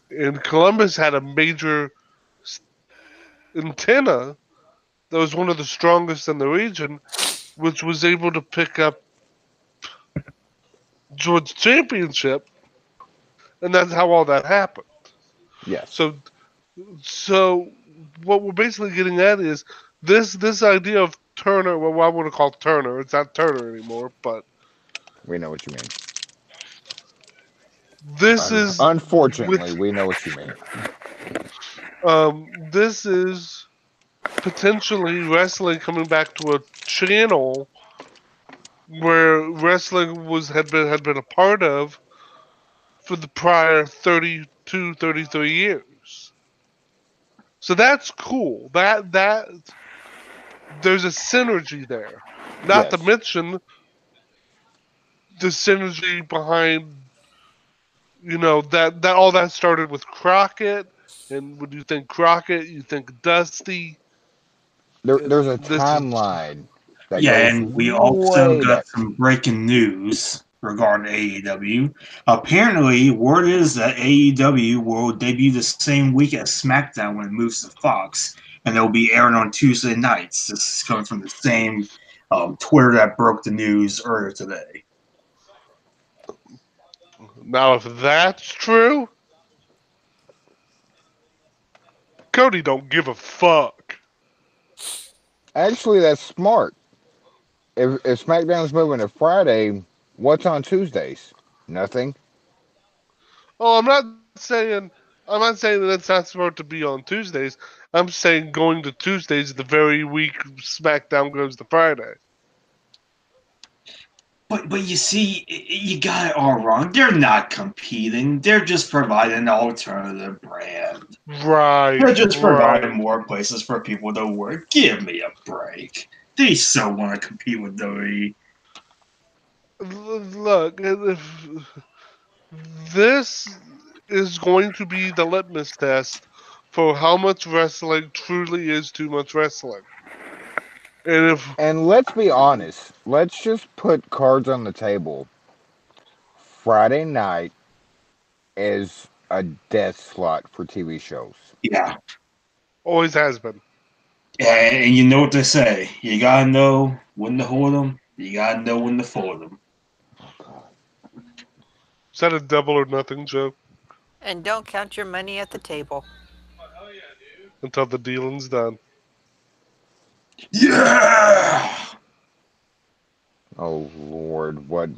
And Columbus had a major antenna that was one of the strongest in the region, which was able to pick up George Championship, and that's how all that happened. yes, So, so what we're basically getting at is this idea of Turner. Well, I want to call Turner. It's not Turner anymore, but we know what you mean. this is with Unfortunately, we know what you mean. this is potentially wrestling coming back to a channel where wrestling had been a part of for the prior 32, 33 years. So that's cool. That there's a synergy there. Not to Yes, mention the synergy behind that all that started with Crockett, and when you think Crockett, you think Dusty. there's a This is timeline that Yeah, goes and we also way got back. some breaking news regarding AEW. Apparently, word is that AEW will debut the same week as SmackDown when it moves to Fox, and they'll be airing on Tuesday nights. This is coming from the same Twitter that broke the news earlier today. now if that's true, Cody don't give a fuck. Actually, that's smart. If SmackDown's moving to Friday, what's on Tuesdays? Nothing. Oh, I'm not saying that it's not supposed to be on Tuesdays. I'm saying going to Tuesdays the very week SmackDown goes to Friday. But you see, you got it all wrong. They're not competing. They're just providing an alternative brand. Right, They're just right. providing more places for people to work. Give me a break. They so want to compete with WWE. Look, if this is going to be the litmus test for how much wrestling truly is too much wrestling. And if And let's be honest. Let's just put cards on the table. Friday night is a death slot for TV shows. Yeah. always has been. And you know what they say. You gotta know when to hold them. You gotta know when to fold them. Oh God. Is that a double or nothing joke And don't count your money at the table. until the dealing's done? Yeah! Oh Lord, what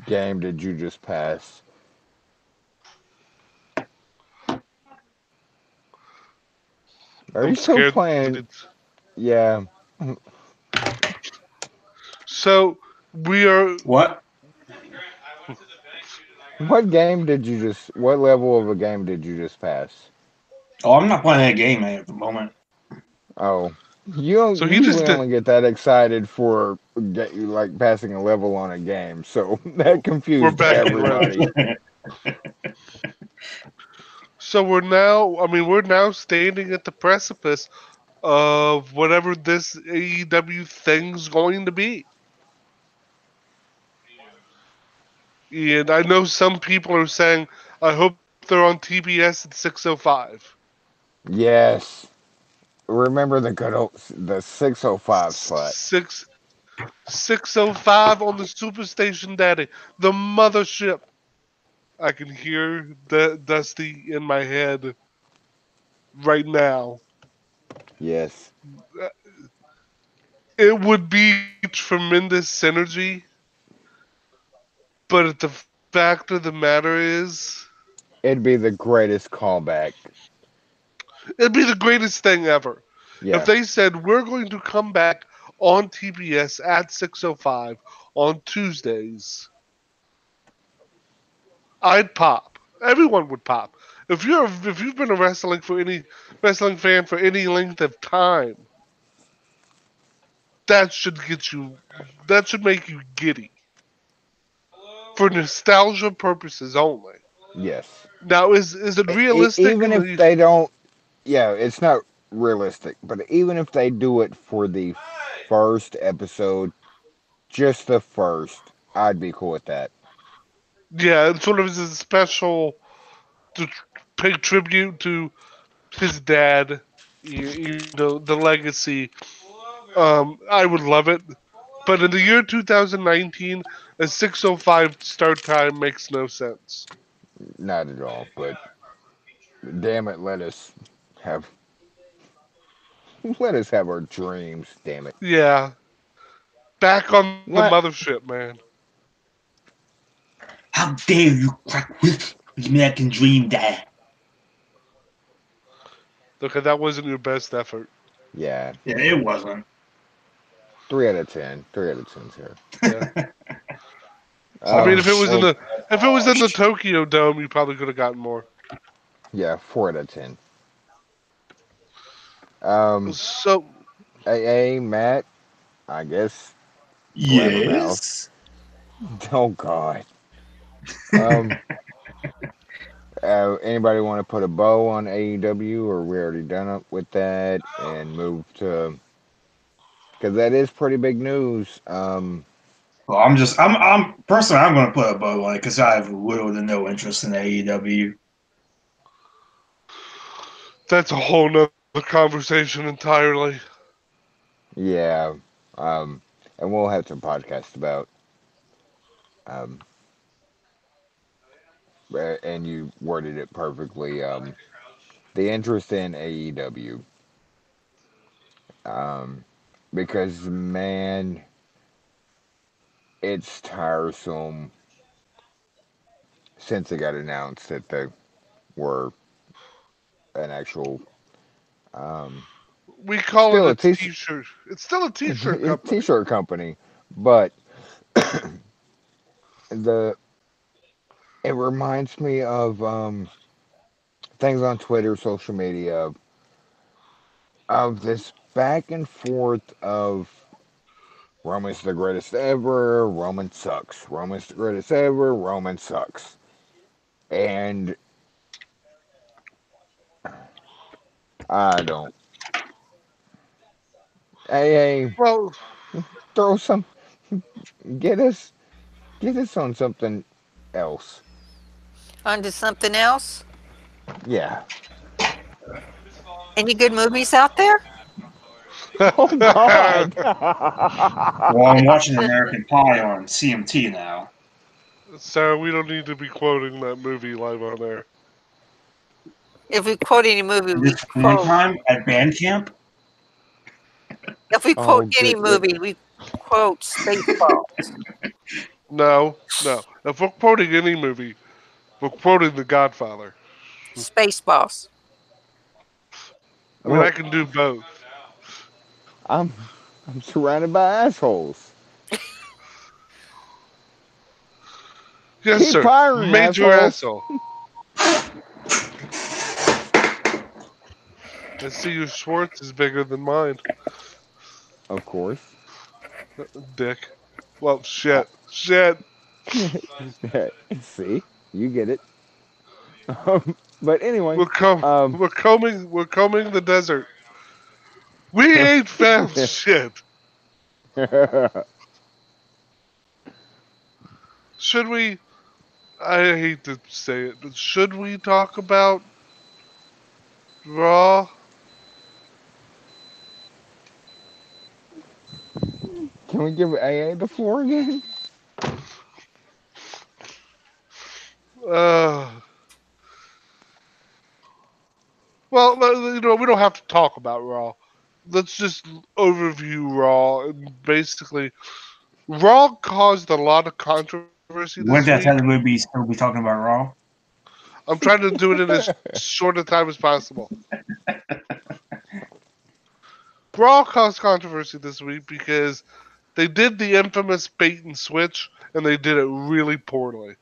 game did you just pass? Are you I'm still scared that playing? it's Yeah. so. We are. What? What game did you just? What level of a game did you just pass? Oh, I'm not playing that game at the moment. Oh, you don't So he just usually did. only get that excited for like passing a level on a game, so that We're confused back in round everybody. two. So we're now. I mean, we're now standing at the precipice of whatever this AEW thing's going to be. And I know some people are saying, I hope they're on TBS at 6:05. Yes, remember the good old the 605 slot. 6:05 on the Superstation Daddy, the mothership. I can hear the Dusty in my head right now. Yes, It would be tremendous synergy, but the fact of the matter is, It'd be the greatest callback. It'd be the greatest thing ever. If Yeah. they said we're going to come back on TBS at 6:05 on Tuesdays, I'd pop. Everyone would pop. If you've been a wrestling fan for any length of time, that should get you that should make you giddy for nostalgia purposes only. Yes. Now, is it realistic? Even if they don't, yeah, it's not realistic. But even if they do it for the first episode, just the first, I'd be cool with that. Yeah, it's sort of as a special to pay tribute to his dad. You know the legacy. I would love it, but in the year 2019, a 6:05 start time makes no sense. Not at all. But damn it, have let us have our dreams. Damn it. Yeah, back on the Let mothership, man. How dare you crack with the American dream, Dad? Okay, that wasn't your best effort. yeah. Yeah, it wasn't. 3 out of 10. 3 out of 10's here. Yeah, I mean, Horrible. Well, if it was in the Tokyo Dome, you probably could have gotten more. yeah, 4 out of 10. Um, So AA Matt, I guess Blabbermouth. Yes. Oh God. Um, anybody want to put a bow on AEW, or we already done up with that and move to, because that is pretty big news. Well, I'm personally, I'm going to put a bow on it because I have little to no interest in AEW. that's a whole nother conversation entirely. Yeah. Um, and we'll have some podcasts about. Um, and you worded it perfectly. The interest in AEW. Um, because man, it's tiresome since it got announced that they were an actual, um, We call it still a a t-shirt. It's still a t-shirt company. t-shirt company, but the it reminds me of things on Twitter, social media, of this back and forth of Roman's the greatest ever, Roman sucks. Roman's the greatest ever, Roman sucks. And I don't. Hey, Well, throw some, get us, get us on something else. On to something else. Yeah. Any good movies out there? Oh God. Well, I'm watching American Pie on CMT now. so we don't need to be quoting that movie live on air. If we quote any movie, we This fan quote. time at band camp. If we quote Oh, any movie, we quote Spaceballs. No, no. If we're quoting any movie, we're quoting The Godfather. Spaceballs. I mean, I well, can do both. I'm I'm surrounded by assholes. Yes, Keep sir. firing, Major assholes. asshole. I see your Schwartz is bigger than mine, Of course. Dick. Well, Uh, shit. see, you get it. But anyway, We're com- um, we're combing the desert. We ain't found shit. Should we? I hate to say it, but should we talk about Raw? can we give AA the floor again? Uh, well, we don't have to talk about Raw. Let's just overview Raw. And basically, Raw caused a lot of controversy this Wouldn't week. that technically be still be talking about Raw? I'm trying to do it in as short a time as possible. Raw caused controversy this week because they did the infamous bait and switch, and they did it really poorly.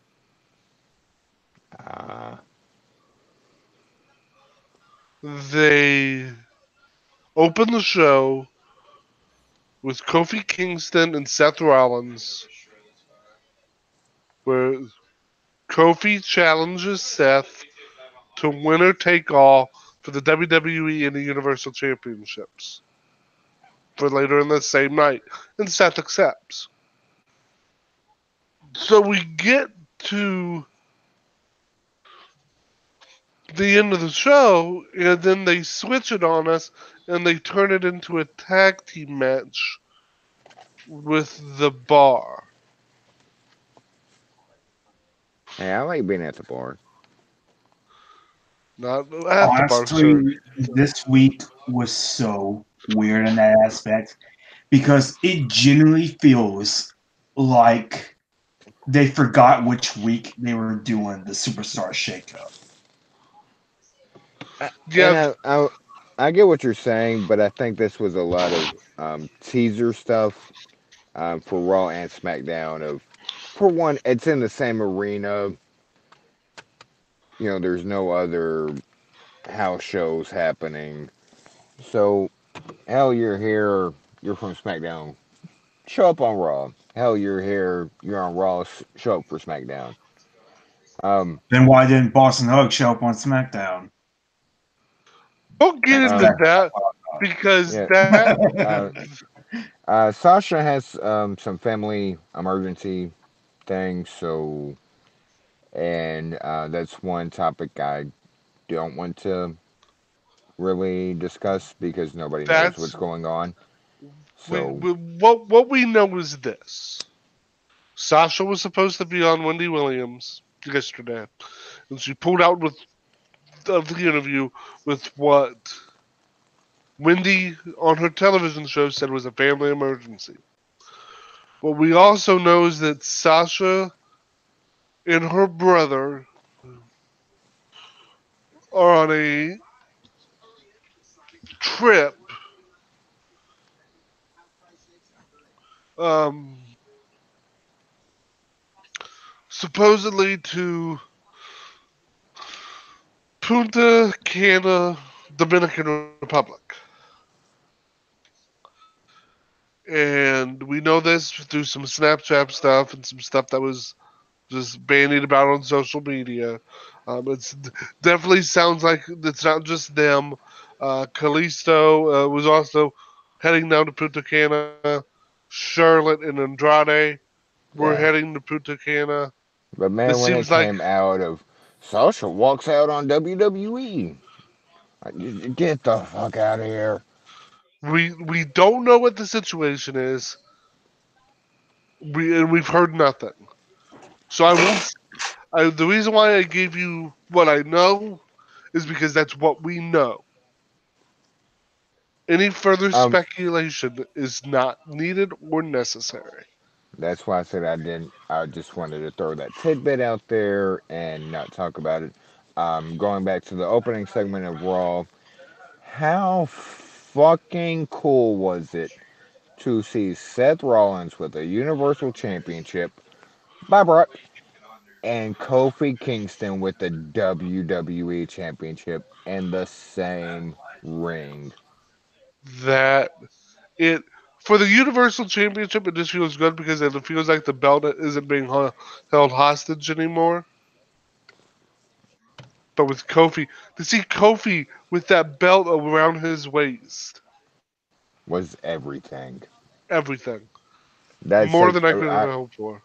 Uh, They opened the show with Kofi Kingston and Seth Rollins, where Kofi challenges Seth to winner take all for the WWE and the Universal Championships for later in the same night, and Seth accepts. So we get to the end of the show, and then they switch it on us, and they turn it into a tag team match with the Bar. hey, I like being at the bar. Not at the bar, sir. Honestly, this week was so weird in that aspect because it genuinely feels like they forgot which week they were doing the Superstar Shakeup. And Yeah, I get what you're saying, but I think this was a lot of teaser stuff for Raw and SmackDown. Of for one, it's in the same arena. You know, there's no other house shows happening. So hell, you're here. You're from SmackDown. Show up on Raw. Hell, you're here. You're on Raw. Show up for SmackDown. Um, Then why didn't Boston Hug show up on SmackDown? we'll get That's into um, exactly that what because yeah. that Uh, Sasha has some family emergency things, so and that's one topic I don't want to really discuss because nobody knows that's what's going on. So what we know is this: Sasha was supposed to be on Wendy Williams yesterday, and she pulled out with of the interview with what Wendy on her television show said was a family emergency. What we also know is that Sasha and her brother are on a trip, um, supposedly to Punta Cana, Dominican Republic. And we know this through some Snapchat stuff and some stuff that was just bandied about on social media. It's definitely sounds like it's not just them. Kalisto was also heading down to Punta Cana. Charlotte and Andrade were yeah, heading to Punta Cana. but It man, when it seems like came out of Sasha walks out on WWE, get the fuck out of here. we don't know what the situation is. We've heard nothing. So I will. The reason why I gave you what I know is because that's what we know. Any further Um, speculation is not needed or necessary. that's why I said I didn't. I just wanted to throw that tidbit out there and not talk about it. Going back to the opening segment of Raw, how fucking cool was it to see Seth Rollins with a Universal Championship, bye Brock, and Kofi Kingston with the WWE Championship in the same ring? That it for the Universal Championship, it just feels good because it feels like the belt isn't being held hostage anymore. But with Kofi, to see Kofi with that belt around his waist, Was everything. everything That's more like, than I could have hoped for.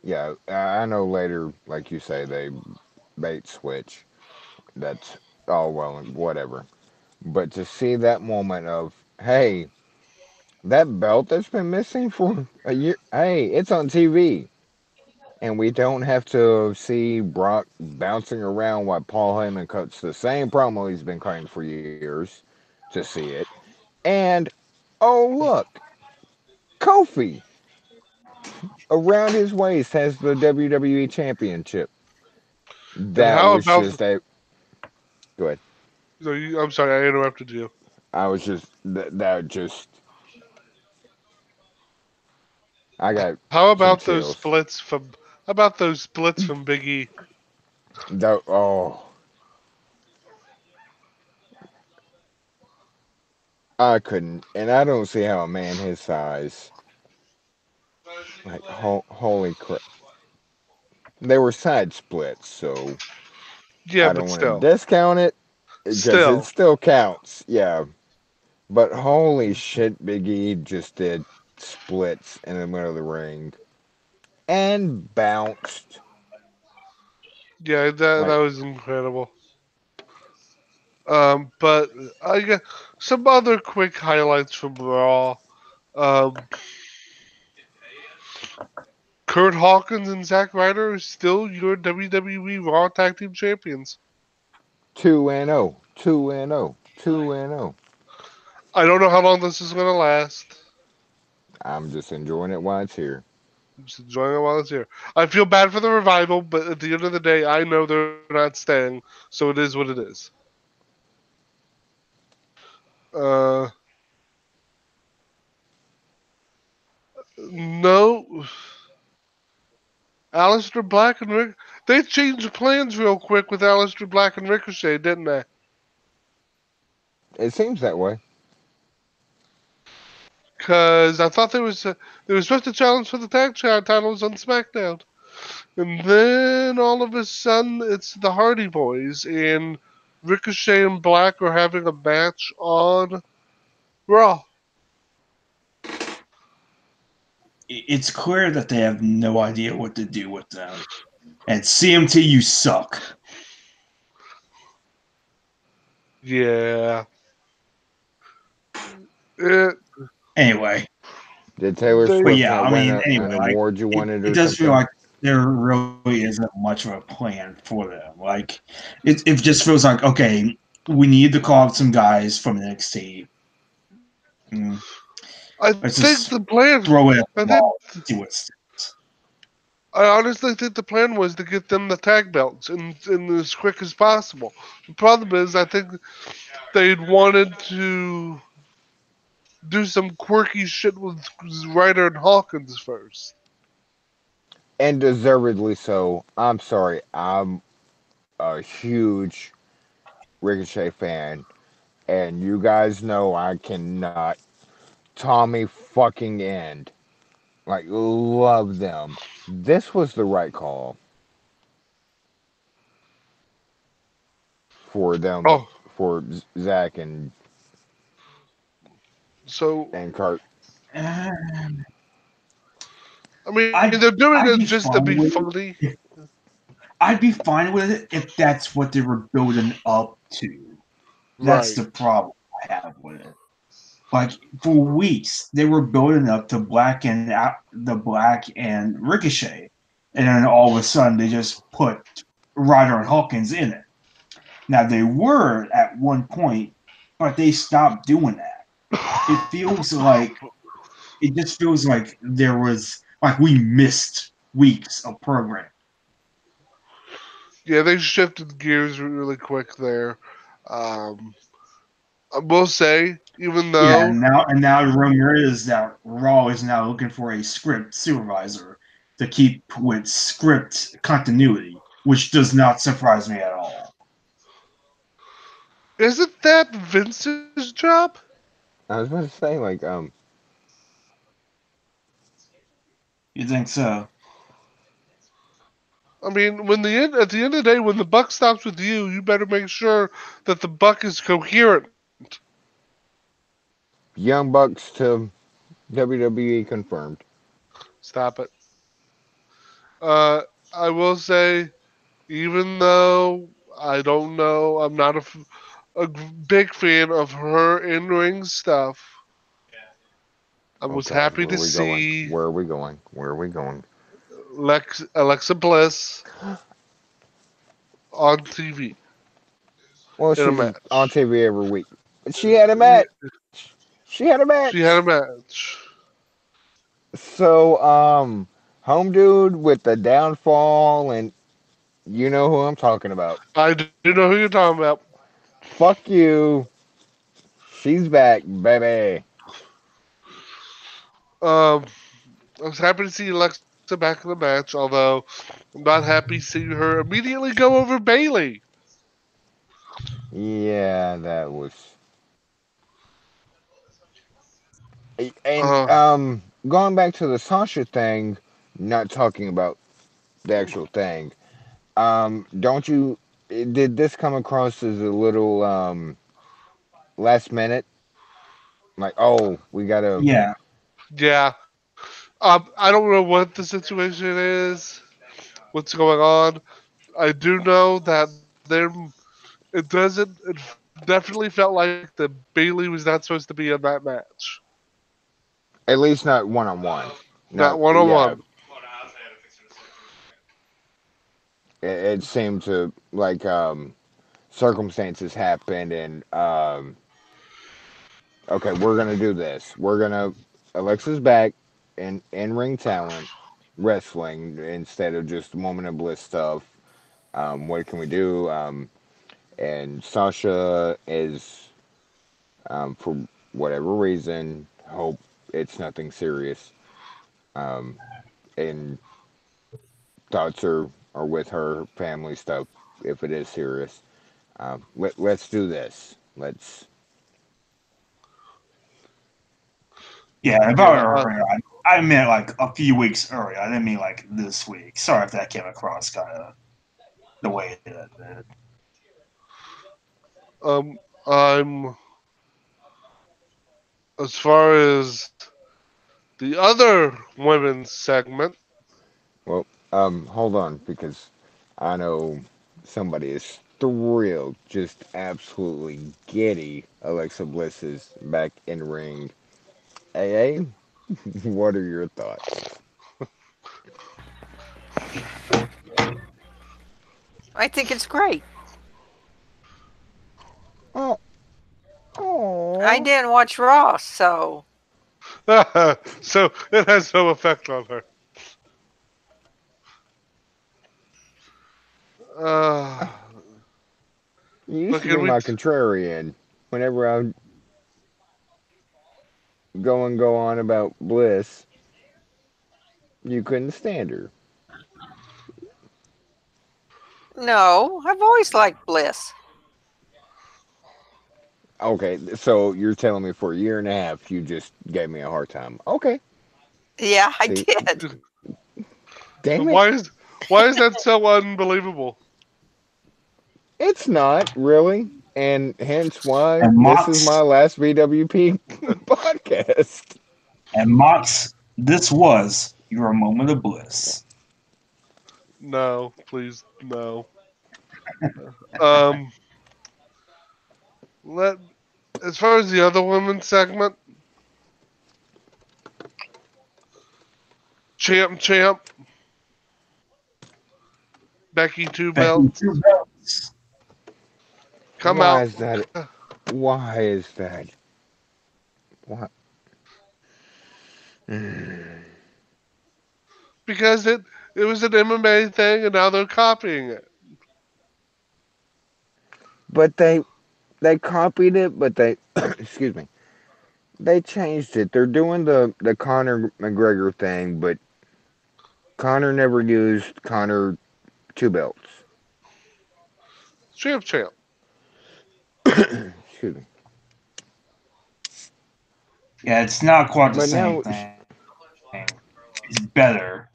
yeah, I know later, like you say, they bait switch. That's all well and whatever. But to see that moment of, hey, that belt that's been missing for a year, hey, it's on TV. And we don't have to see Brock bouncing around while Paul Heyman cuts the same promo he's been cutting for years to see it. And, oh, look, Kofi around his waist has the WWE Championship. And That how was about? just a good. No, I'm sorry, I interrupted you. I was just that just I got How some about those chills. splits from? How about those splits from Big E? Oh, I couldn't, and I don't see how a man his size, like holy crap, they were side splits, so Yeah, I but don't want to still, discount it because it still, still counts. Yeah, but holy shit, Big E just did splits in the middle of the ring and bounced yeah, that like was incredible. But I got some other quick highlights from Raw. Um, Kurt Hawkins and Zack Ryder are still your WWE Raw Tag Team Champions. 2-0, 2-0, 2-0. I don't know how long this is going to last. I'm just enjoying it while it's here. I'm just enjoying it while it's here. I feel bad for the revival, but at the end of the day, I know they're not staying, so it is what it is. Uh, no, Aleister Black and Rick. They changed plans real quick with Aleister Black and Ricochet, didn't they? It seems that way. Because I thought they were supposed to challenge for the tag titles on SmackDown, and then all of a sudden it's the Hardy Boys and Ricochet and Black are having a match on Raw. It's clear that they have no idea what to do with them. And CMT, you suck. Yeah. It, Anyway, Did Taylor they but Swift yeah, not I win mean, an anyway, like award you wanted it or does feel something? like there really isn't much of a plan for them. Like it just feels like okay, we need to call up some guys from NXT. Mm, I let's think just the plan. throw it at I the think wall, see what sticks. I honestly think the plan was to get them the tag belts in as quick as possible. The problem is, I think they'd wanted to do some quirky shit with Ryder and Hawkins first. And deservedly so. I'm sorry. I'm a huge Ricochet fan, and you guys know I cannot. Tommy fucking End. Like, love them. This was the right call for them, Oh, for Zach so and Kurt. Uh, I mean, they're I'd doing it I'd be just to be fine with funny. it. I'd be fine with it if that's what they were building up to. That's Right. the problem I have with it. Like for weeks, they were building up to Black and Ricochet, and then all of a sudden they just put Ryder and Hawkins in it. Now they were at one point, but they stopped doing that. It feels like it just feels like there was like we missed weeks of program. Yeah, they shifted gears really quick there. Um, I will say, even Yeah, though, and now the rumor is that Raw is now looking for a script supervisor to keep with script continuity, which does not surprise me at all. isn't that Vince's job? I was about to say, You think so? I mean, at the end of the day, when the buck stops with you, you better make sure that the buck is coherent. Young Bucks to WWE confirmed. Stop it. Uh, I will say, even though I don't know, I'm not a big fan of her in ring stuff. I Oh was God, happy where are to we going? see Where are we going? Where are we going? Alexa Bliss on TV Well, in a she's on match. TV every week. She had a match. She had a She had a match. match. So, home dude with the downfall and You know who I'm talking about. I do know who you're talking about. Fuck you. She's back, baby. Um, I was happy to see Alexa back in the match, although I'm not happy seeing her immediately go over Bailey. Yeah, that was. And Uh, going back to the Sasha thing, not talking about the actual thing. Don't you? Did this come across as a little last minute? Like, oh, we gotta. Yeah, yeah. I don't know what the situation is, what's going on. I do know that it definitely felt like the Bailey was not supposed to be in that match. At least not one on one. Not Not one on yeah. one. It seemed to like circumstances happened and okay, we're gonna do this. We're gonna Alexa's back in ring talent, wrestling instead of just moment of bliss stuff. What can we do? And Sasha is for whatever reason, hope it's nothing serious. Um, and thoughts are with her family stuff if it is serious. Let's do this. Let's. yeah. Yeah. About earlier, I meant like a few weeks earlier. I didn't mean like this week. Sorry if that came across kind of the way that it did. I'm as far as the other women's segment. Well, hold on because I know somebody is thrilled, just absolutely giddy. Alexa Bliss is back in ring. AA, what are your thoughts? I think it's great. Oh, I oh. didn't watch Raw, so So it has no effect on her. Uh, You used but to be can we? my contrarian. Whenever I go on about Bliss, you couldn't stand her. no, I've always liked Bliss. Okay, so you're telling me for a year and a half you just gave me a hard time. Okay, Yeah, I see, did. damn it. Why is that so unbelievable? It's not really, and hence why And this is my Mox last VWP podcast. and Mox, this was your moment of bliss. No, please, no. Um, let as far as the other women's segment, champ, Becky two Becky belts, two belts. come Why out is that? Why is that? Why? because it was an MMA thing, and now they're copying it. But they copied it, but they excuse me. They changed it. They're doing the Conor McGregor thing, but Conor never used Conor two belts. Champ. Excuse me. Yeah, it's not quite the But same now, thing. It's better.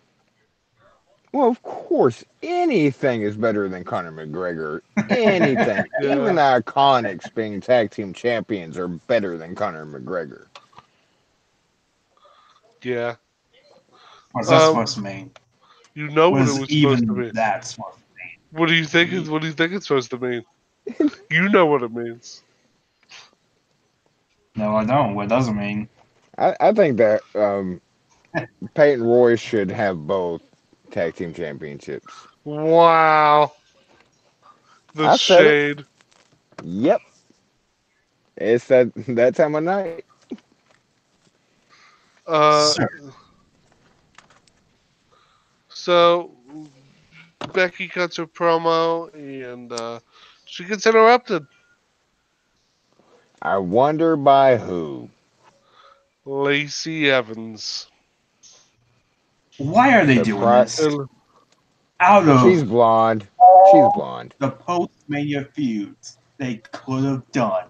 well, of course, anything is better than Conor McGregor. Anything, even Yeah, the Iconics being tag team champions are better than Conor McGregor. yeah. What's that Um, supposed to mean? you know What what it is was supposed to even mean. that supposed to What do you think? mean? What do you think it's supposed to mean? You know what it means. No, I don't. What does it mean? I think that Peyton Royce should have both tag team championships. Wow, the I said it. shade. Yep, it's that time of night. Uh, Sir. so Becky cuts her promo and she gets interrupted. I wonder by who. Lacey Evans. Why are they doing Surprise. this? And Out She's of blonde. She's all blonde. the post-Mania feuds they could have done,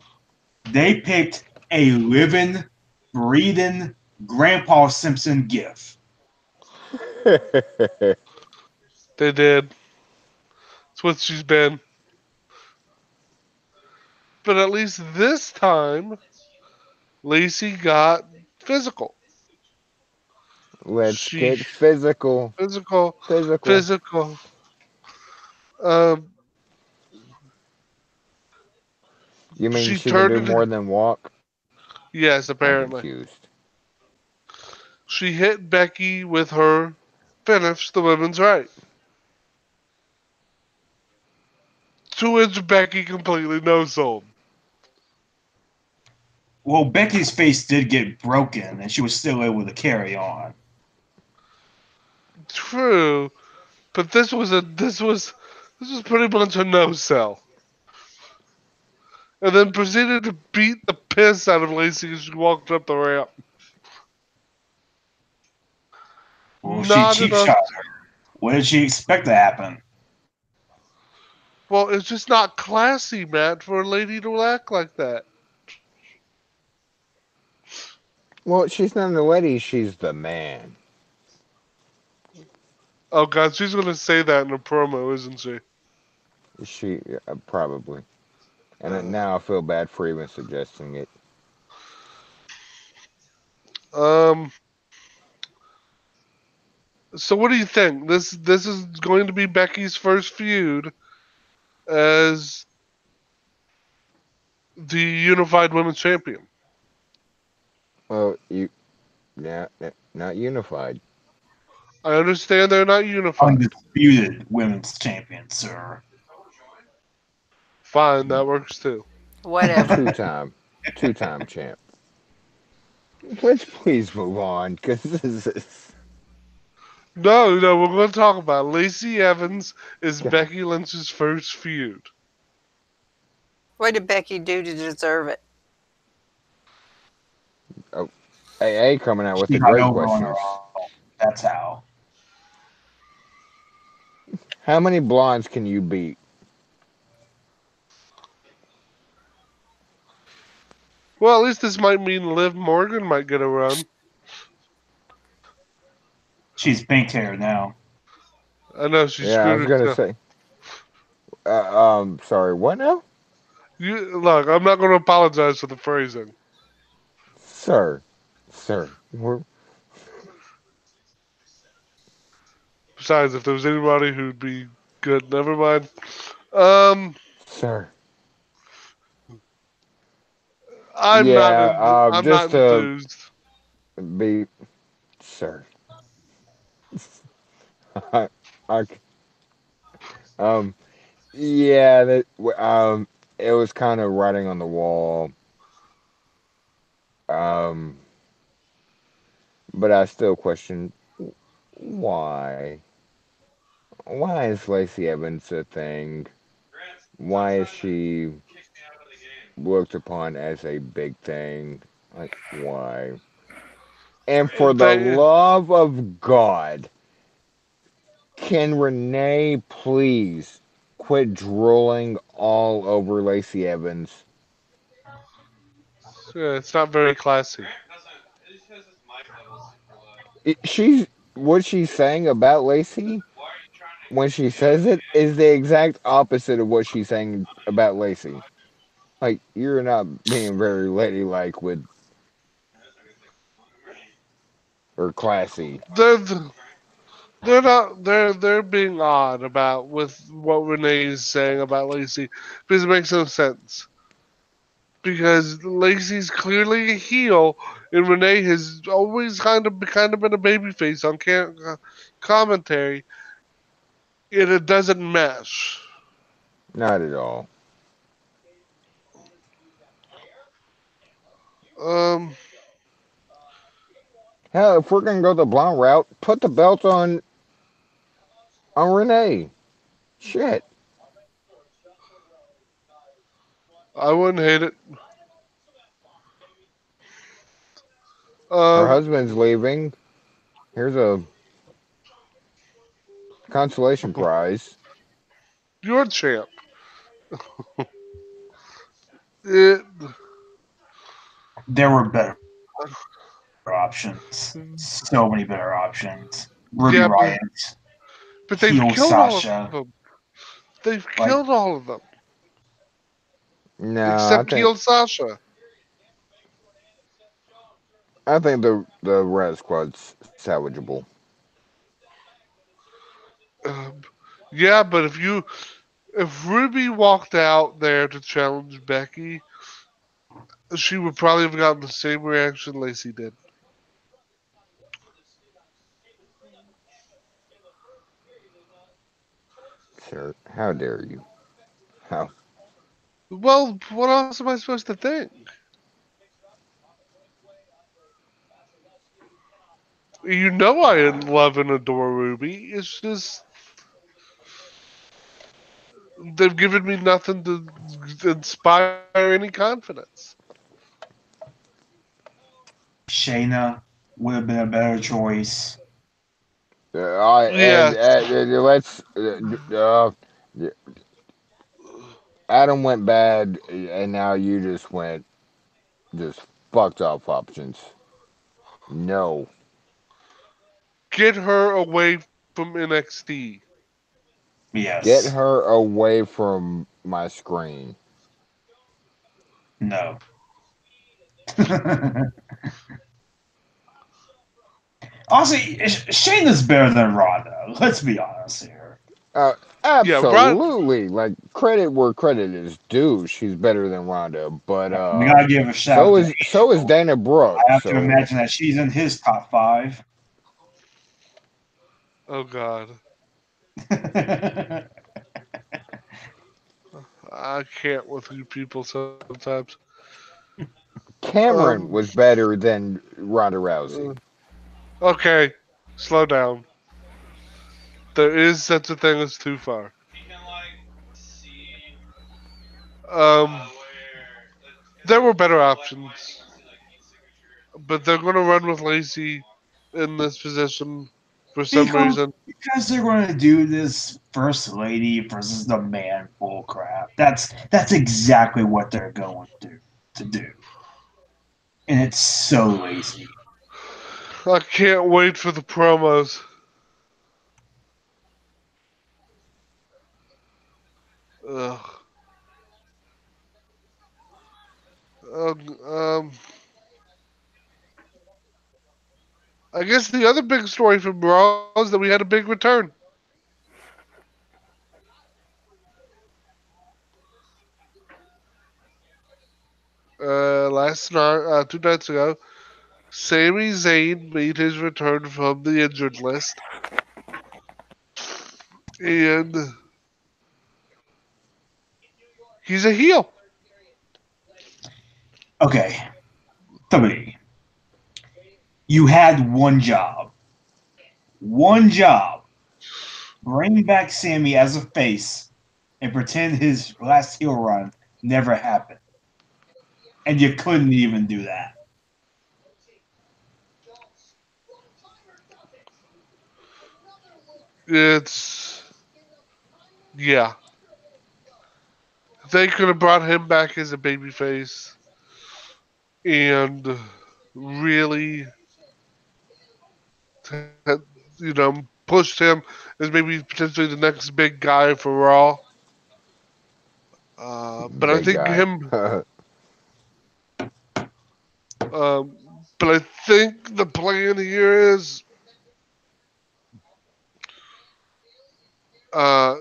they picked a living, breathing Grandpa Simpson gif. they did. It's what she's been. But at least this time, Lacey got physical. Let's She get physical. physical, Physical. physical. Um, You mean she she can do turned it. more than walk? Yes, I'm apparently. confused. She hit Becky with her finish, the women's right. To which Becky completely no sold. Well, Becky's face did get broken, and she was still able to carry on. True, but this was pretty much a no sell. And then proceeded to beat the piss out of Lacey as she walked up the ramp. Well, she Not cheap enough. shot her. What did she expect to happen? Well, it's just not classy, Matt, for a lady to act like that. Well, she's not the lady, she's the man. Oh God, she's gonna say that in a promo, isn't she? She probably. And Uh, now I feel bad for even suggesting it. um. So what do you think? This is going to be Becky's first feud as the Unified Women's Champion. Well, yeah, not unified. I understand they're not unified. Undisputed women's champion, sir. Fine, that works too. Whatever. Two time, two-time champ. Let's please move on, because this is No, no, we're going to talk about it. Lacey Evans is God. Becky Lynch's first feud. What did Becky do to deserve it? Oh, AA coming out with She the got great over on her questions. own. That's how. How many blondes can you beat? Well, at least this might mean Liv Morgan might get a run. She's pink hair now. I know she Yeah, I screwed was gonna herself. say. Sorry. What now, Look, I'm not going to apologize for the phrasing. sir? Sir, Besides, if there was anybody who'd be good, never mind. Um, sir. I'm not. Yeah. I'm not Just to enthused. be, sir. I, I, um. Yeah. It was kind of writing on the wall. Um. But I still question why. Why is Lacey Evans a thing? Why is she looked upon as a big thing? Like, why? And for the They, love of God, can Renee please quit drooling all over Lacey Evans? yeah, it's not very classy. She's what she's saying about Lacey when she says it is the exact opposite of what she's saying about Lacey. Like, you're not being very ladylike with or classy. They're they're not they're being odd about with what Renee is saying about Lacey because it makes no sense. Because Lacey's clearly a heel, and Renee has always kind of been a babyface on commentary, and it doesn't mesh. Not at all. Um, Hell, if we're gonna go the blonde route, put the belt on Renee. Shit. I wouldn't hate it. Her Um, husband's leaving. Here's a consolation prize. you're a champ. It, There were better options. So many better options. Ruby Riot, yeah, but heel they've killed Sasha, all of them. They've like killed all of them No, except Heel Sasha. I think the Red Squad's salvageable. Um, yeah, but if Ruby walked out there to challenge Becky, she would probably have gotten the same reaction Lacey did. Sir, how dare you? How Well, what else am I supposed to think? You know I love and adore Ruby. It's just they've given me nothing to inspire any confidence. Shayna would have been a better choice. Yeah, let's. Adam went bad, and now you just went just fucked off options. No, get her away from NXT. get Yes. her away from my screen. No. Honestly, Shayna's better than Ronda. Let's be honest here. Uh, Yeah, Ron. absolutely. Like credit where credit is due. She's better than Ronda, but We gotta give a shout out to so is Angel. Dana Brooke. I have to So imagine that she's in his top five. Oh God, I can't with you people sometimes. Cameron Um. was better than Ronda Rousey. uh, okay, slow down. There is such a thing as too far. Um. There were better options, but they're going to run with Lacey in this position for some because reason. because they're going to do this first lady versus the man bull crap. That's exactly what they're going to do, and it's so lazy. I can't wait for the promos. Ugh. Um, I guess the other big story from Raw is that we had a big return. Last night, 2 nights ago, Sami Zayn made his return from the injured list, and he's a heel. Okay, WWE, you had one job, bring back Sammy as a face, and pretend his last heel run never happened, and you couldn't even do that. It's yeah. They could have brought him back as a babyface and really, pushed him as maybe potentially the next big guy for Raw. But I Big think guy. him. Um, but I think the plan here is uh,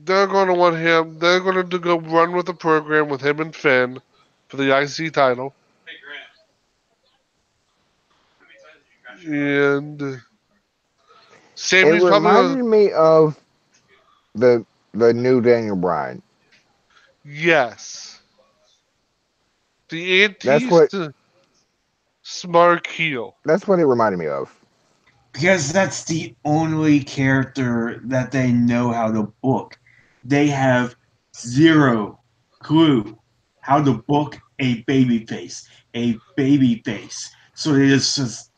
they're going to want him. They're going to go run with the program with him and Finn for the IC title, and It Sammy's probably going reminded to. me of the the new Daniel Bryan. Yes, the That's anti what smart heel. that's what it reminded me of. because that's the only character that they know how to book. They have zero clue how to book a baby face, a baby face. So they just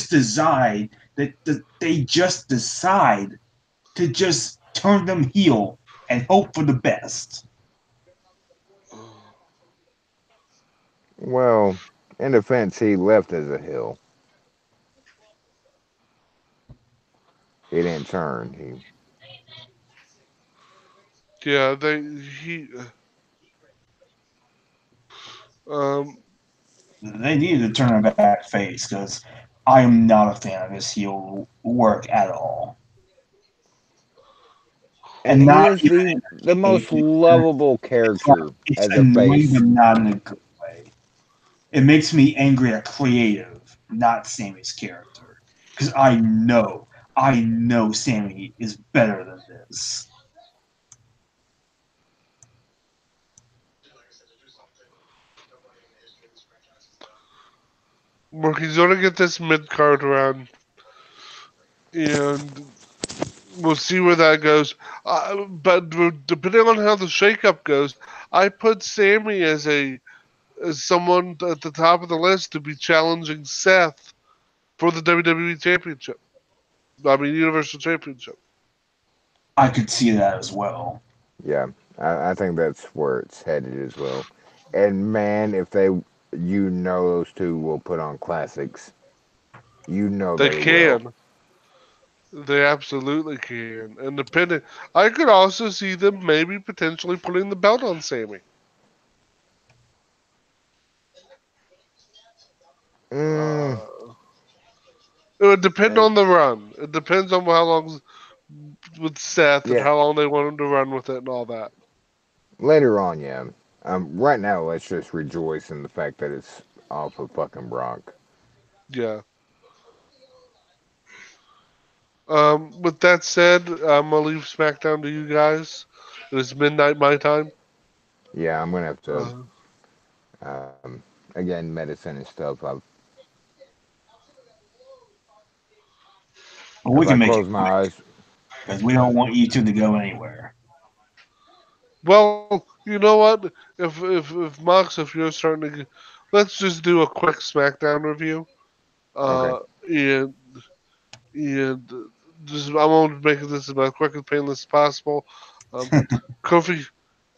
decide that they just decide to just turn them heel and hope for the best. Well, in defense, he left as a heel. He didn't turn. He Yeah, they he um They needed to turn him back face because I am not a fan of his heel work at all. and And he not is even the in most a lovable character it's as a annoying, but face. not in a good way. It makes me angry at creative, not Sammy's character, because I know Sammy is better than this. where he's gonna get this mid card run, and we'll see where that goes. But depending on how the shakeup goes, I put Sammy as someone at the top of the list to be challenging Seth for the WWE Championship. I mean, Universal Championship. I could see that as well. Yeah, I think that's where it's headed as well. And man, if they, those two will put on classics. They They will. can. They absolutely can. And depending, I could also see them maybe potentially putting the belt on Sammy. Mm, Uh, it would depend and on the run. It depends on how long with Seth and yeah, how long they want him to run with it and all that. later on, yeah. Right now, let's just rejoice in the fact that it's off of fucking Brock. Yeah. With that said, I'm gonna leave SmackDown to you guys. It is midnight my time. Yeah, I'm gonna have to, Uh, again, medicine and stuff. But we If I can make it close my quick eyes, because we don't want you two to go anywhere. well, you know what? If Mox, if you're starting to, let's just do a quick SmackDown review. okay. Uh, and and just I'm gonna make this as quick and painless as possible. Um, Kofi,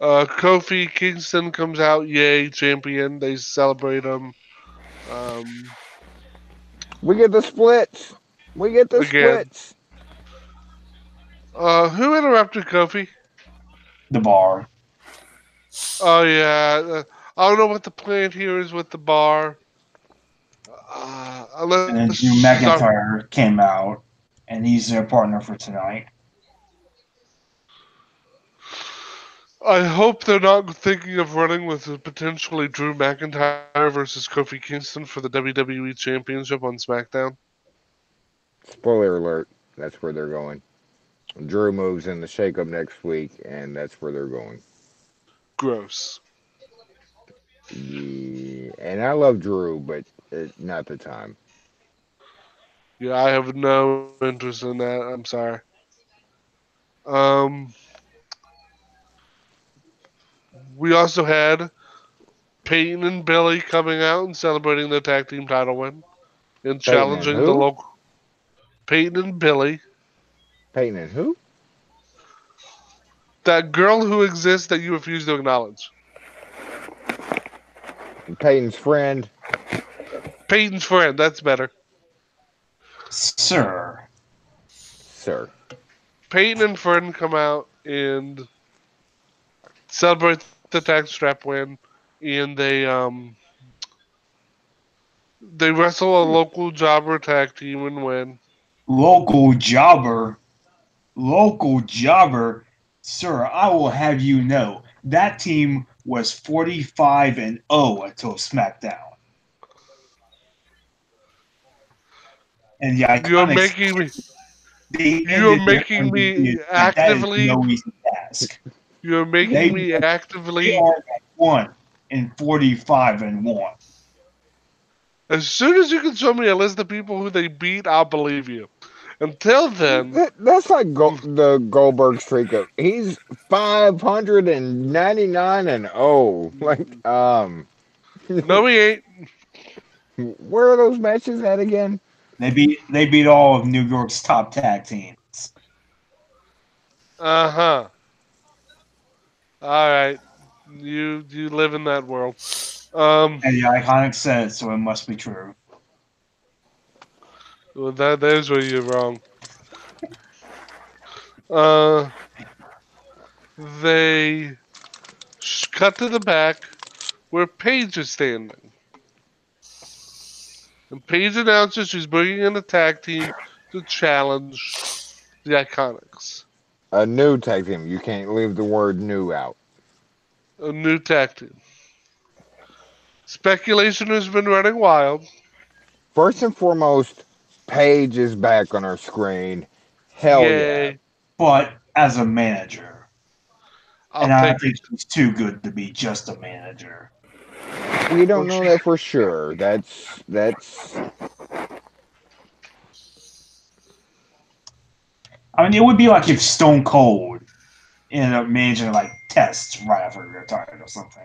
Kofi Kingston comes out, yay, champion. They celebrate him. Um, We get the splits. We get the again. splits. Who interrupted Kofi? The bar. Oh yeah, I don't know what the plan here is with the bar. And Let's then Drew start. McIntyre came out, and he's their partner for tonight. I hope they're not thinking of running with potentially Drew McIntyre versus Kofi Kingston for the WWE Championship on SmackDown. Spoiler alert. That's where they're going. Drew moves in the shakeup next week, and that's where they're going. Gross. Yeah, and I love Drew, but not the time. Yeah, I have no interest in that. I'm sorry. Um, we also had Peyton and Billy coming out and celebrating their tag team title win and Peyton and challenging the who? local Peyton and Billy, Peyton and who? that girl who exists that you refuse to acknowledge. Peyton's friend. Peyton's friend. That's better. Sir. Sir. Peyton and friend come out and celebrate the tag strap win, and they wrestle a local jobber tag team and win. Local jobber. Local jobber. Sir, I will have you know that team was 45-0 until SmackDown. And the You're Iconics, making me. they You're ended their making me undefeated streak. That is actively. no easy task. You're They making me they, they actively. are at 1 and 45-1. As soon as you can show me a list of people who they beat, I'll believe you. Until then, That's like the Goldberg streak of he's 599 and oh, like no, he ain't. where are those matches at again? They beat all of New York's top tag teams. Uh huh. All right, you live in that world. And the Iconic said so it must be true. Well, there's where you're wrong. Uh, they cut to the back where Paige is standing, and Paige announces she's bringing in a tag team to challenge the Iconics. A new tag team. You can't leave the word new out. A new tag team. Speculation has been running wild. First and foremost, Paige is back on our screen. Hell yeah. Yay! But as a manager, I'll and I take think it. she's too good to be just a manager. We don't Well, know she, that for sure. That's I mean, it would be like if Stone Cold ended up managing like Test right after he retired or something.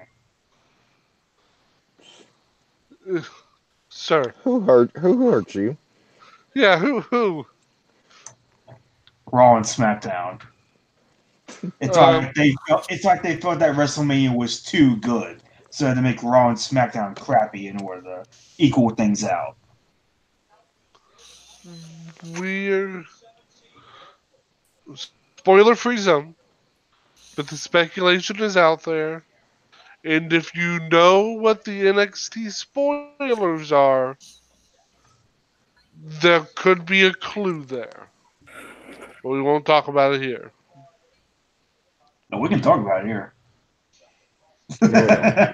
sir. who hurt you? Yeah, who? Raw and SmackDown. Um, It's like they thought that WrestleMania was too good, so they had to make Raw and SmackDown crappy in order to equal things out. we're spoiler-free zone, but the speculation is out there. And if you know what the NXT spoilers are, there could be a clue there. But we won't talk about it here. But we can talk about it here. Well,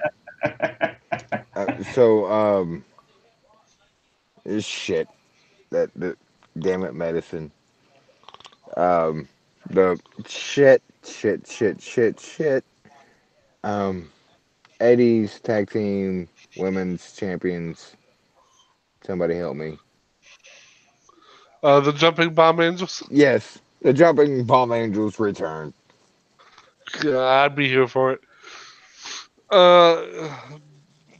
so shit. That damn it, medicine. Um, the shit. Um, Eddie's tag team women's champions. Somebody help me. The Jumping Bomb Angels? Yes, the Jumping Bomb Angels return. Yeah, I'd be here for it. Uh,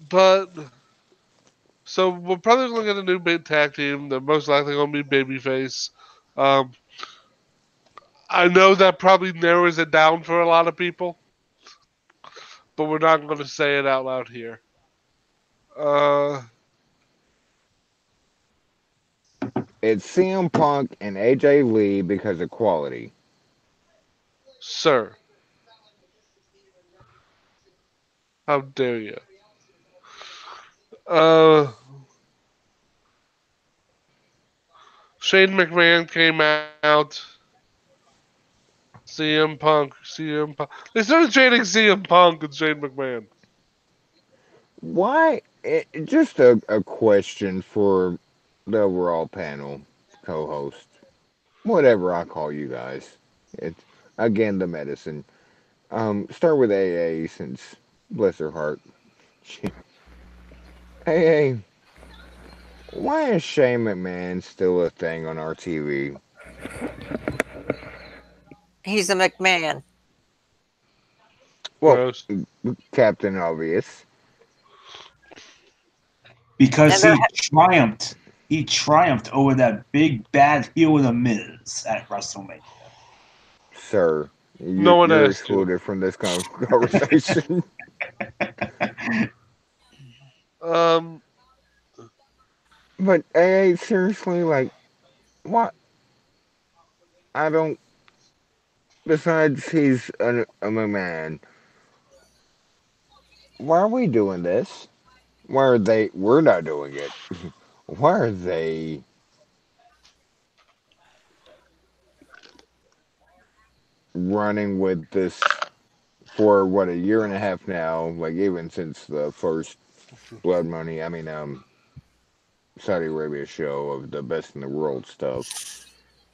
but so we're probably going to get a new big tag team. They're most likely going to be babyface. Um, I know that probably narrows it down for a lot of people, but we're not going to say it out loud here. Uh, It's CM Punk and AJ Lee because of quality. sir, how dare you? Uh, Shane McMahon came out. CM Punk. They started chanting CM Punk and Shane McMahon. Why? Just a question for the overall panel co-host, whatever I call you guys. It's again the medicine. Start with AA since bless her heart. AA, why is Shane McMahon still a thing on our TV? He's a McMahon. Well, Gross. Captain Obvious. Because And there, he triumphed over that big bad heel of the Miz at WrestleMania. Sir, No one you're asked you. excluded from this conversation. Um, But AA, seriously, like, what? I don't. Besides, he's a man. Why are we doing this? Why are they? We're not doing it. Why are they running with this for what a year and a half now? Like even since the first Blood Money, I mean, Saudi Arabia show of the best in the world stuff.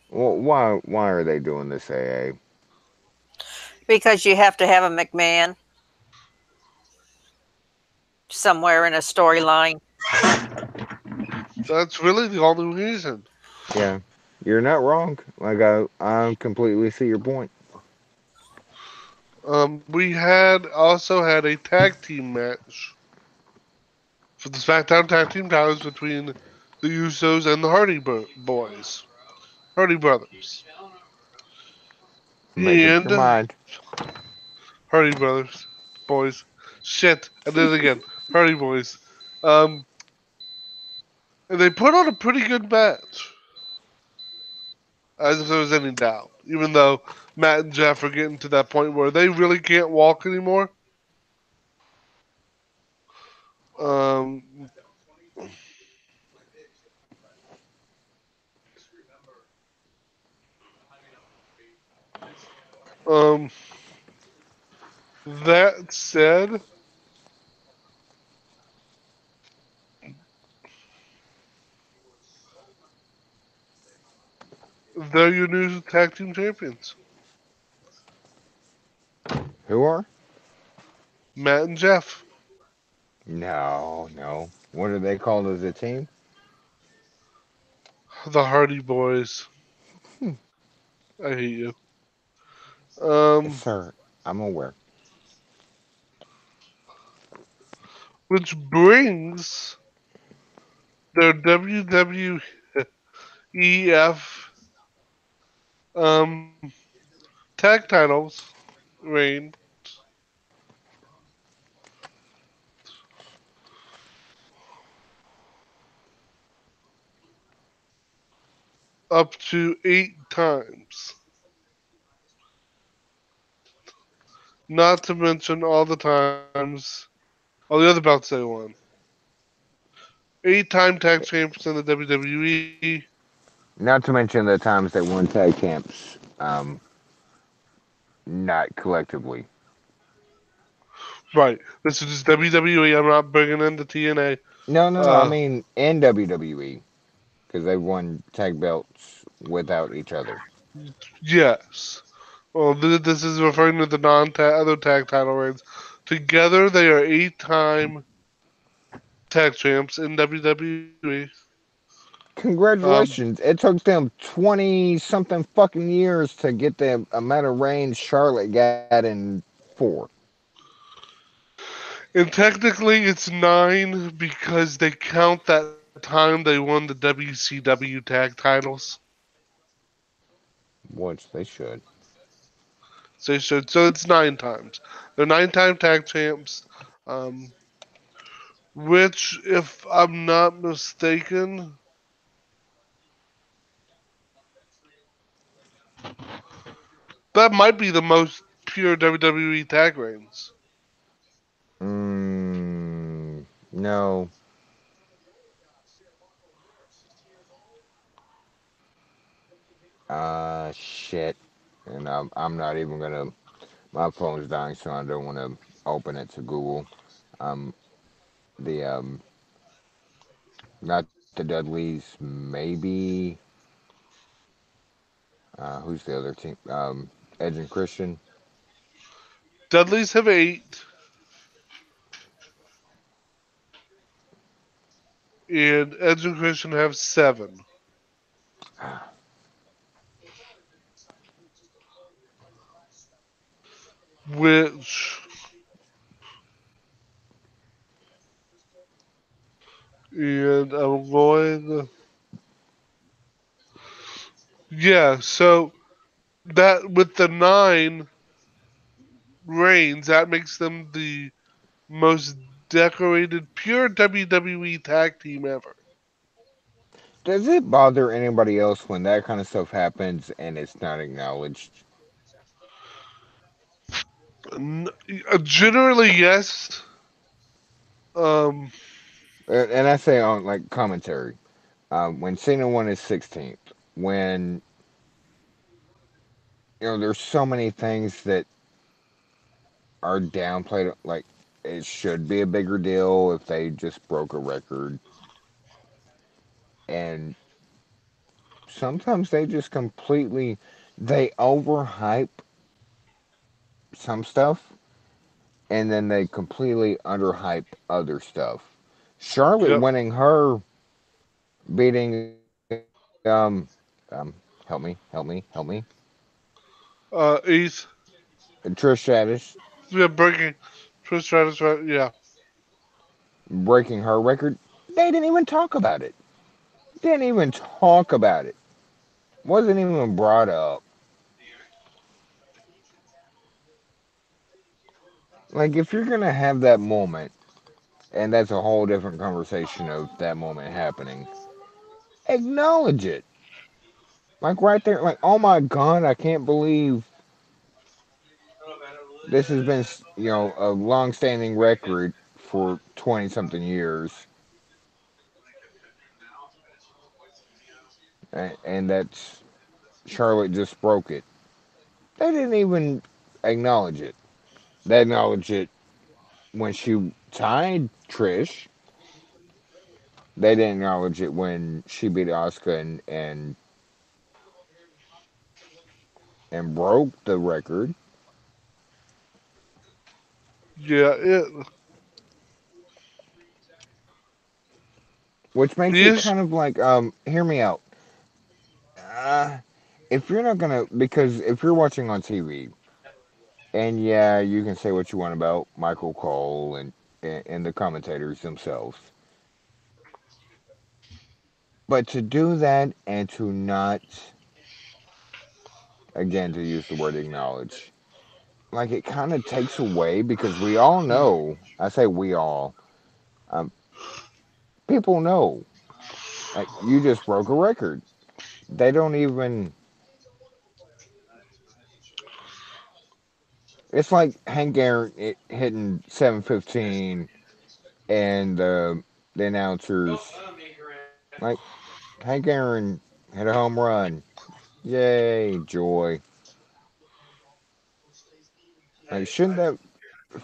Well, why are they doing this, AA? because you have to have a McMahon somewhere in a storyline. That's really the only reason. Yeah, you're not wrong. Like I completely see your point. We had also had a tag team match for the SmackDown Tag Team titles between the Usos and the Boys, Hardy Brothers, Make up your and mind. Hardy Brothers, boys. Shit, I did it again. Hardy Boys. Um, and they put on a pretty good match, as if there was any doubt. Even though Matt and Jeff are getting to that point where they really can't walk anymore. Um, um, that said, they're your new tag team champions, Who are? Matt and Jeff, No, no. What are they called as a team? the Hardy Boys. Hmm. I hate you. Yes, Um, sir. I'm aware. which brings their WWEF um tag titles reign up to 8 times. Not to mention all the times all the other belts they won. 8-time tag champions in the WWE. Not to mention the times they won tag champs. Not collectively. Right. This is just WWE. I'm not bringing in the TNA. No, no, no. I Uh, mean in WWE because they won tag belts without each other. yes. Well, this is referring to the other tag title reigns. Together, they are 8-time tag champs in WWE. Um, Congratulations! It took them 20 something fucking years to get the amount of reigns Charlotte got in 4. and technically, it's 9 because they count that time they won the WCW tag titles. Which they should. So it's 9 times. They're 9-time tag champs. Um, which, if I'm not mistaken, that might be the most pure WWE tag reigns. No. Shit. And I'm not even gonna. My phone's dying, so I don't want to open it to Google. Um, the not the Dudleys, maybe. Who's the other team? Edge and Christian. Dudleys have 8, and Edge and Christian have 7. Which, and I'm going. Yeah, so that with the 9 reigns, that makes them the most decorated pure WWE tag team ever. Does it bother anybody else when that kind of stuff happens and it's not acknowledged? Generally, yes. Um, And I say on like commentary. When Cena won his 16th, when there's so many things that are downplayed. Like it should be a bigger deal if they just broke a record, and sometimes they just completely they overhype some stuff, and then they completely underhype other stuff. Charlotte yep. winning her beating help me. Eighth. Trish Stratus Yeah, breaking. Trish Stratus, right? Yeah. breaking her record. They didn't even talk about it. Didn't even talk about it. Wasn't even brought up. Like if you're gonna have that moment, and that's a whole different conversation of that moment happening. Acknowledge it. Like right there, like, oh my God, I can't believe this has been, a long-standing record for 20 something years, and that's Charlotte just broke it. They didn't even acknowledge it. They acknowledged it when she tied Trish. They didn't acknowledge it when she beat Asuka and broke the record, Yeah. which makes The it issue. kind of like, hear me out. Uh, if you're not gonna, because if you're watching on TV, and yeah, you can say what you want about Michael Cole and the commentators themselves, but to do that and to not, again, to use the word acknowledge, like it kind of takes away because we all know. I say we all. Um, people know. Like you just broke a record. They don't even. It's like Hank Aaron hitting 715 and the announcers like Hank Aaron hit a home run. Yay, joy. Like shouldn't that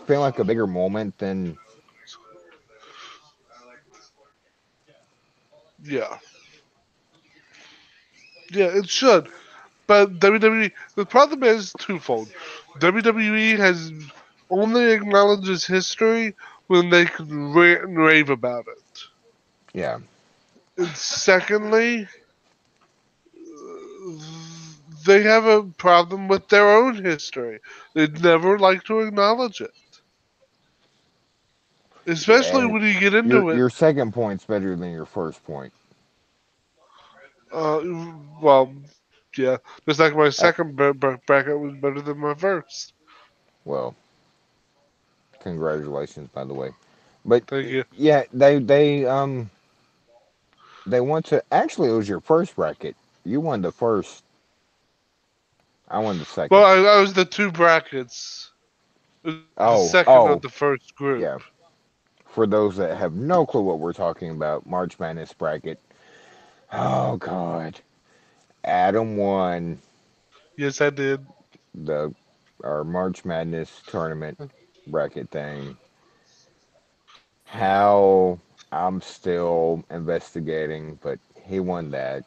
feel like a bigger moment than Yeah. Yeah, it should. But WWE, the problem is twofold. WWE has only acknowledges history when they can rant and rave about it. yeah. And secondly, they have a problem with their own history. They'd never like to acknowledge it. Especially And when you get your into it. your second point's better than your first point. Uh, well, yeah. Just like my Uh, second bracket was better than my first. well, congratulations, by the way. But Thank you. yeah, they want to. Actually, it was your first bracket. You won the first. I won the Well, second. I was the two brackets. It was the Oh, second of the oh, first group. yeah. For those that have no clue what we're talking about, March Madness bracket. Oh God, Adam won Yes, I did. the our March Madness tournament bracket thing. How I'm still investigating, but he won that.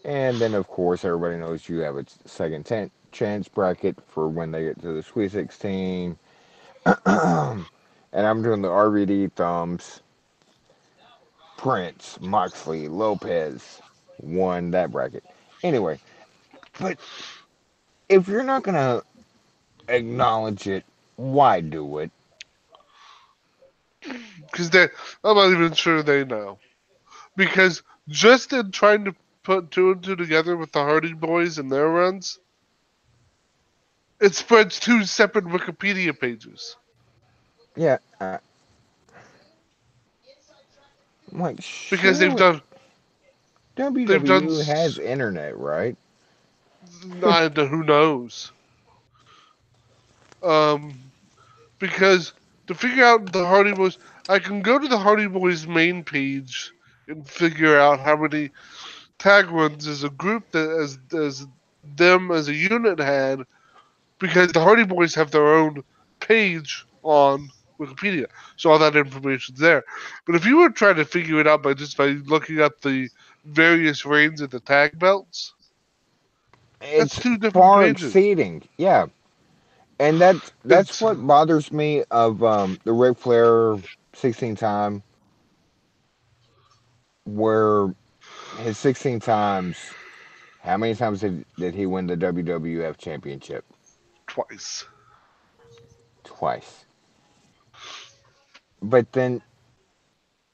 And then, of course, everybody knows you have a second chance bracket for when they get to the Sweet 16. And I'm doing the RVD thumbs. Prince, Moxley, Lopez won that bracket. Anyway, but if you're not going to acknowledge it, why do it? Because I'm not even sure they know. Because just in trying to put two and two together with the Hardy Boys and their runs, it spreads two separate Wikipedia pages. Yeah, I'm like, Because they've surely done, they've done, WWE has internet, right? I who knows. Um, because to figure out the Hardy Boys, I can go to the Hardy Boys main page and figure out how many tag runs as a group that as them as a unit had, because the Hardy Boys have their own page on Wikipedia, so all that information's there. But if you were trying to figure it out by looking up the various reigns of the tag belts, that's It's two different far pages. exceeding. Yeah, and that's It's what bothers me of the Ric Flair 16 time where his 16 times, how many times did he win the WWF Championship? Twice. Twice. But then,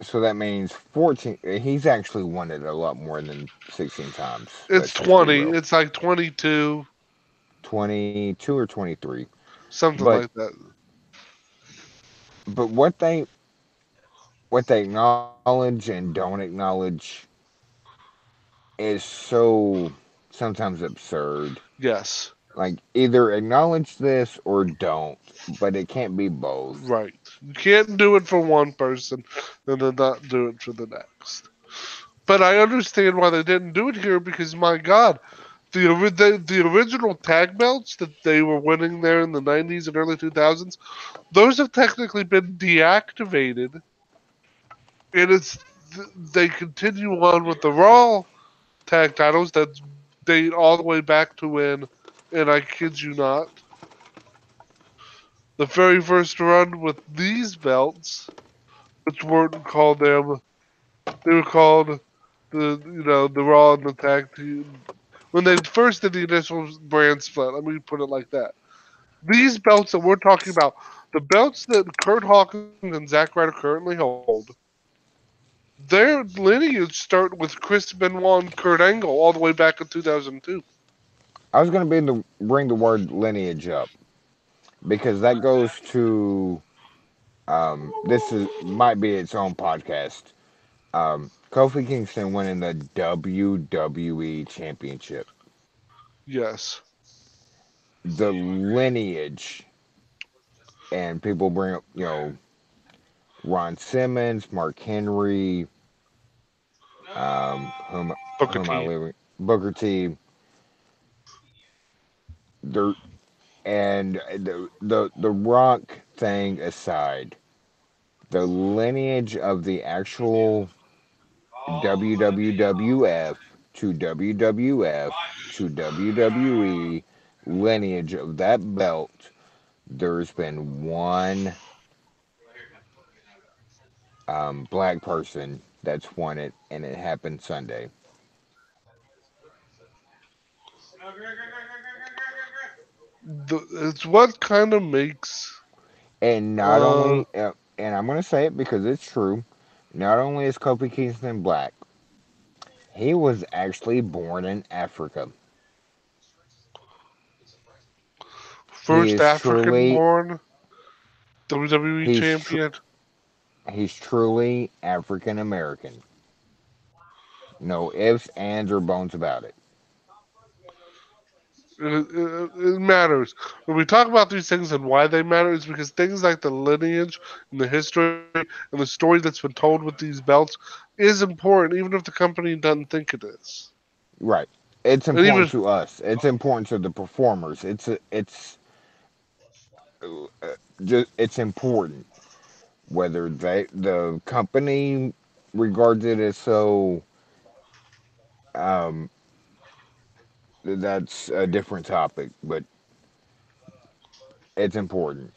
so that means 14. He's actually won it a lot more than 16 times. It's Let's just be 20. real. It's like 22, 22 or 23. something But like that. but what they acknowledge and don't acknowledge is so sometimes absurd. Yes. Like either acknowledge this or don't, but it can't be both. Right. You can't do it for one person and then not do it for the next. But I understand why they didn't do it here because, my God, the original tag belts that they were winning there in the 90s and early 2000s, those have technically been deactivated. And they continue on with the Raw tag titles that date all the way back to when, and I kid you not, the very first run with these belts, which weren't called them, they were called the Raw and the tag team. When they first did the initial brand split, let me put it like that. These belts that we're talking about, the belts that Kurt Hawkins and Zack Ryder currently hold, their lineage start with Chris Benoit and Kurt Angle all the way back in 2002. I was going to bring the word lineage up because that goes to this is might be its own podcast. Kofi Kingston winning the WWE Championship. Yes. The lineage, and people bring up, Ron Simmons, Mark Henry, Booker whom I T. live Booker T. The and the Rock thing aside, the lineage of the actual WWF to WWF to WWE lineage of that belt, there's been one black person that's won it, and it happened Sunday. It's what kind of makes. And not Uh, only, and I'm going to say it because it's true, not only is Kofi Kingston black, he was actually born in Africa. He First is African truly, born WWE he's tr- champion. he's truly African American. No ifs, ands, or bones about it. It matters. When we talk about these things and why they matter, is because things like the lineage and the history and the story that's been told with these belts is important, even if the company doesn't think it is. Right. It's And important even to us. It's important to the performers. Just it's important whether the company regards it as so. Um, that's a different topic, but it's important.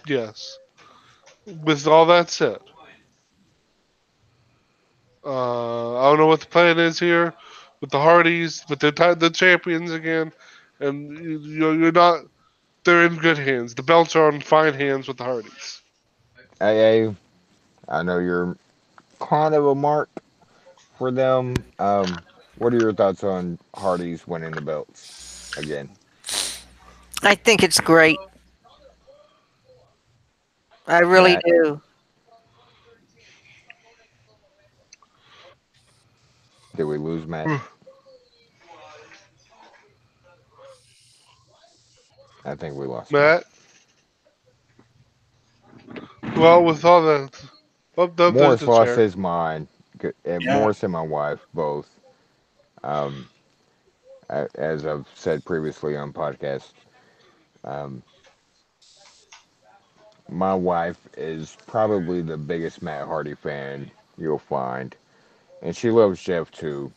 yes. With all that said, I don't know what the plan is here with the Hardys, but they're the champions again, and you're not. They're in good hands. The belts are on fine hands with the Hardys. AA, I know you're kind of a mark for them. What are your thoughts on Hardy's winning the belts again? I think it's great. I really Matt, do. did we lose Matt? I think we lost Matt. Matt, well, with all that, oh, no, there's Morris the lost chair. his mind. Yeah. Morris and my wife both. Um, as I've said previously on podcast, um, my wife is probably the biggest Matt Hardy fan you'll find, and she loves Jeff too.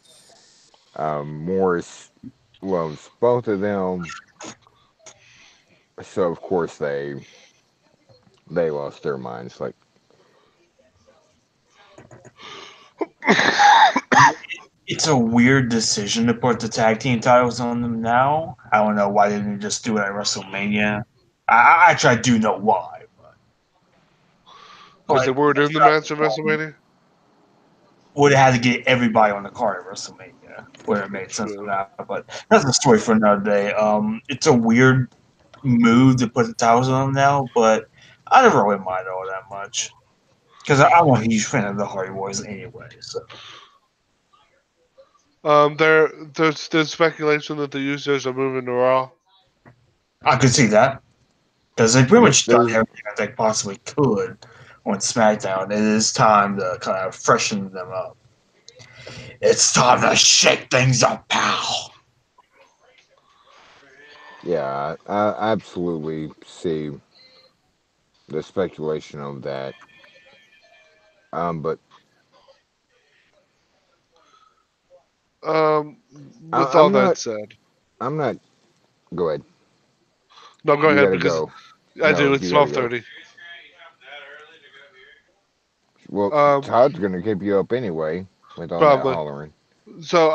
Morris loves both of them, so of course they lost their minds. Like It's a weird decision to put the tag team titles on them now. I don't know why they didn't just do it at WrestleMania. Actually, I do know why, because but they weren't in the match at WrestleMania. would have had to get everybody on the card at WrestleMania. Would have made sense for True. that, but that's a story for another day. It's a weird move to put the titles on them now, but I don't really mind all that much because I'm a huge fan of the Hardy Boys anyway. So There's speculation that the Usos are moving to Raw. I could see that because they pretty Yep, much done there's everything that they possibly could on SmackDown. It is time to kind of freshen them up. It's time to shake things up, pal. yeah, I absolutely see the speculation of that. But Um, with I'm all that not. said, I'm not. Go ahead. no, go You ahead gotta because go. I No, do. It's you gotta twelve go. thirty. Well, Um, Todd's gonna keep you up anyway with all that Probably. hollering. So,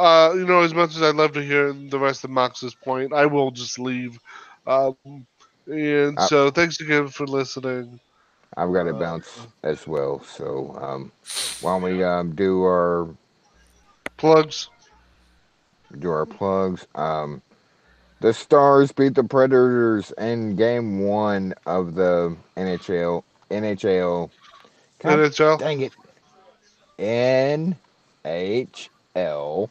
as much as I'd love to hear the rest of Mox's point, I will just leave. Um, and I, so, thanks again for listening. I've got to Uh, bounce as well. So, why don't we Plugs. do our plugs? The Stars beat the Predators in Game One of the NHL. God NHL. dang it, NHL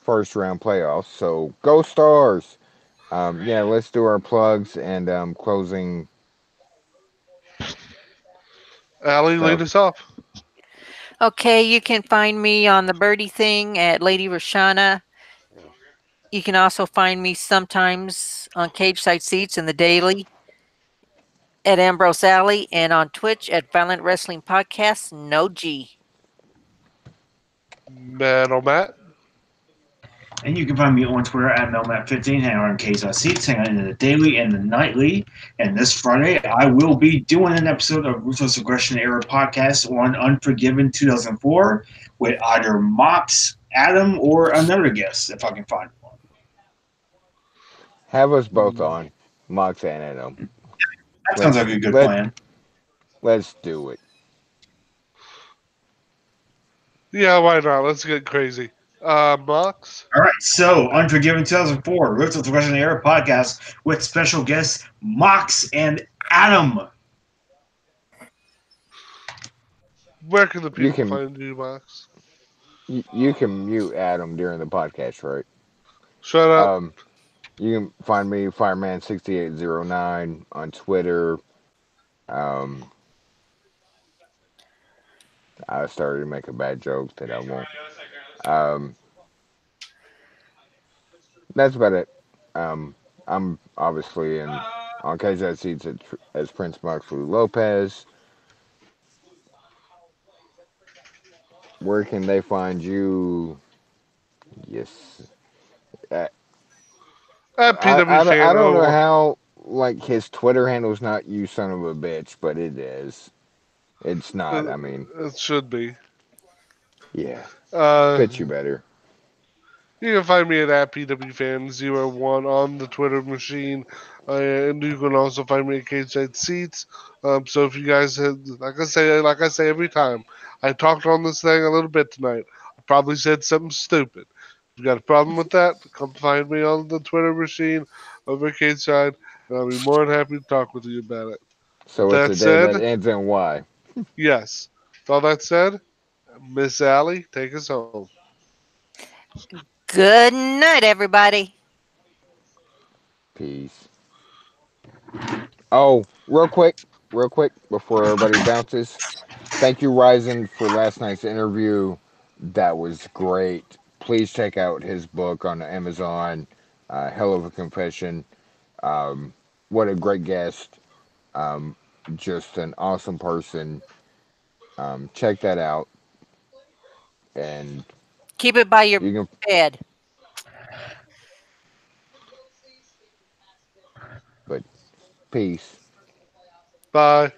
first round playoffs. So go Stars! Yeah, let's do our plugs and closing Allie, lead stuff. us off. Okay, you can find me on the Birdie thing at Lady Rashana. You can also find me sometimes on Cage Side Seats in the Daily at Ambrose Alley and on Twitch at Violent Wrestling Podcast, no G. Man, oh Matt. And you can find me on Twitter at Melmat15, hang out on KSI hang out in the daily and the nightly. And this Friday, I will be doing an episode of Ruthless Aggression Era podcast on Unforgiven 2004 with either Mox, Adam, or another guest if I can find one. Have us both on, Mox and Adam. That sounds like Let's a good let plan. let's do it. Yeah, why not? Let's get crazy. Mox. All right, so Unforgiven 2004, Ruthless Aggression Era podcast with special guests Mox and Adam. Where can the You people can find you, Mox? you can mute Adam during the podcast, right? Shut up. Um, you can find me Fireman6809 on Twitter. Um, I started to make a bad joke that I won't. Um, that's about it. I'm obviously in on KZ Seats as Prince Moxley Lopez. Where can they find you? Yes. Uh, At PW I Fan don't know 01. how, like, his Twitter handle's not you son of a bitch, but it is. It's not. I mean, It should be. yeah. Uh, Fits you better. You can find me at PWFan01 on the Twitter machine. And you can also find me at Cage Side Seats. So if you guys had, like I say every time, I talked on this thing a little bit tonight. I probably said something stupid. If you got a problem with that, come find me on the Twitter machine over at Cage Side, and I'll be more than happy to talk with you about it. With So it's that a day said, that ends in Y. yes. With all that said, Miss Allie, take us home. Good night, everybody. Peace. Oh, real quick, before everybody bounces. Thank you, Ryzen, for last night's interview. That was great. Please check out his book on Amazon. Hell of a Confession. Um, what a great guest. Um, just an awesome person. Check that out. And Keep it by your you can, bed. but peace. Bye.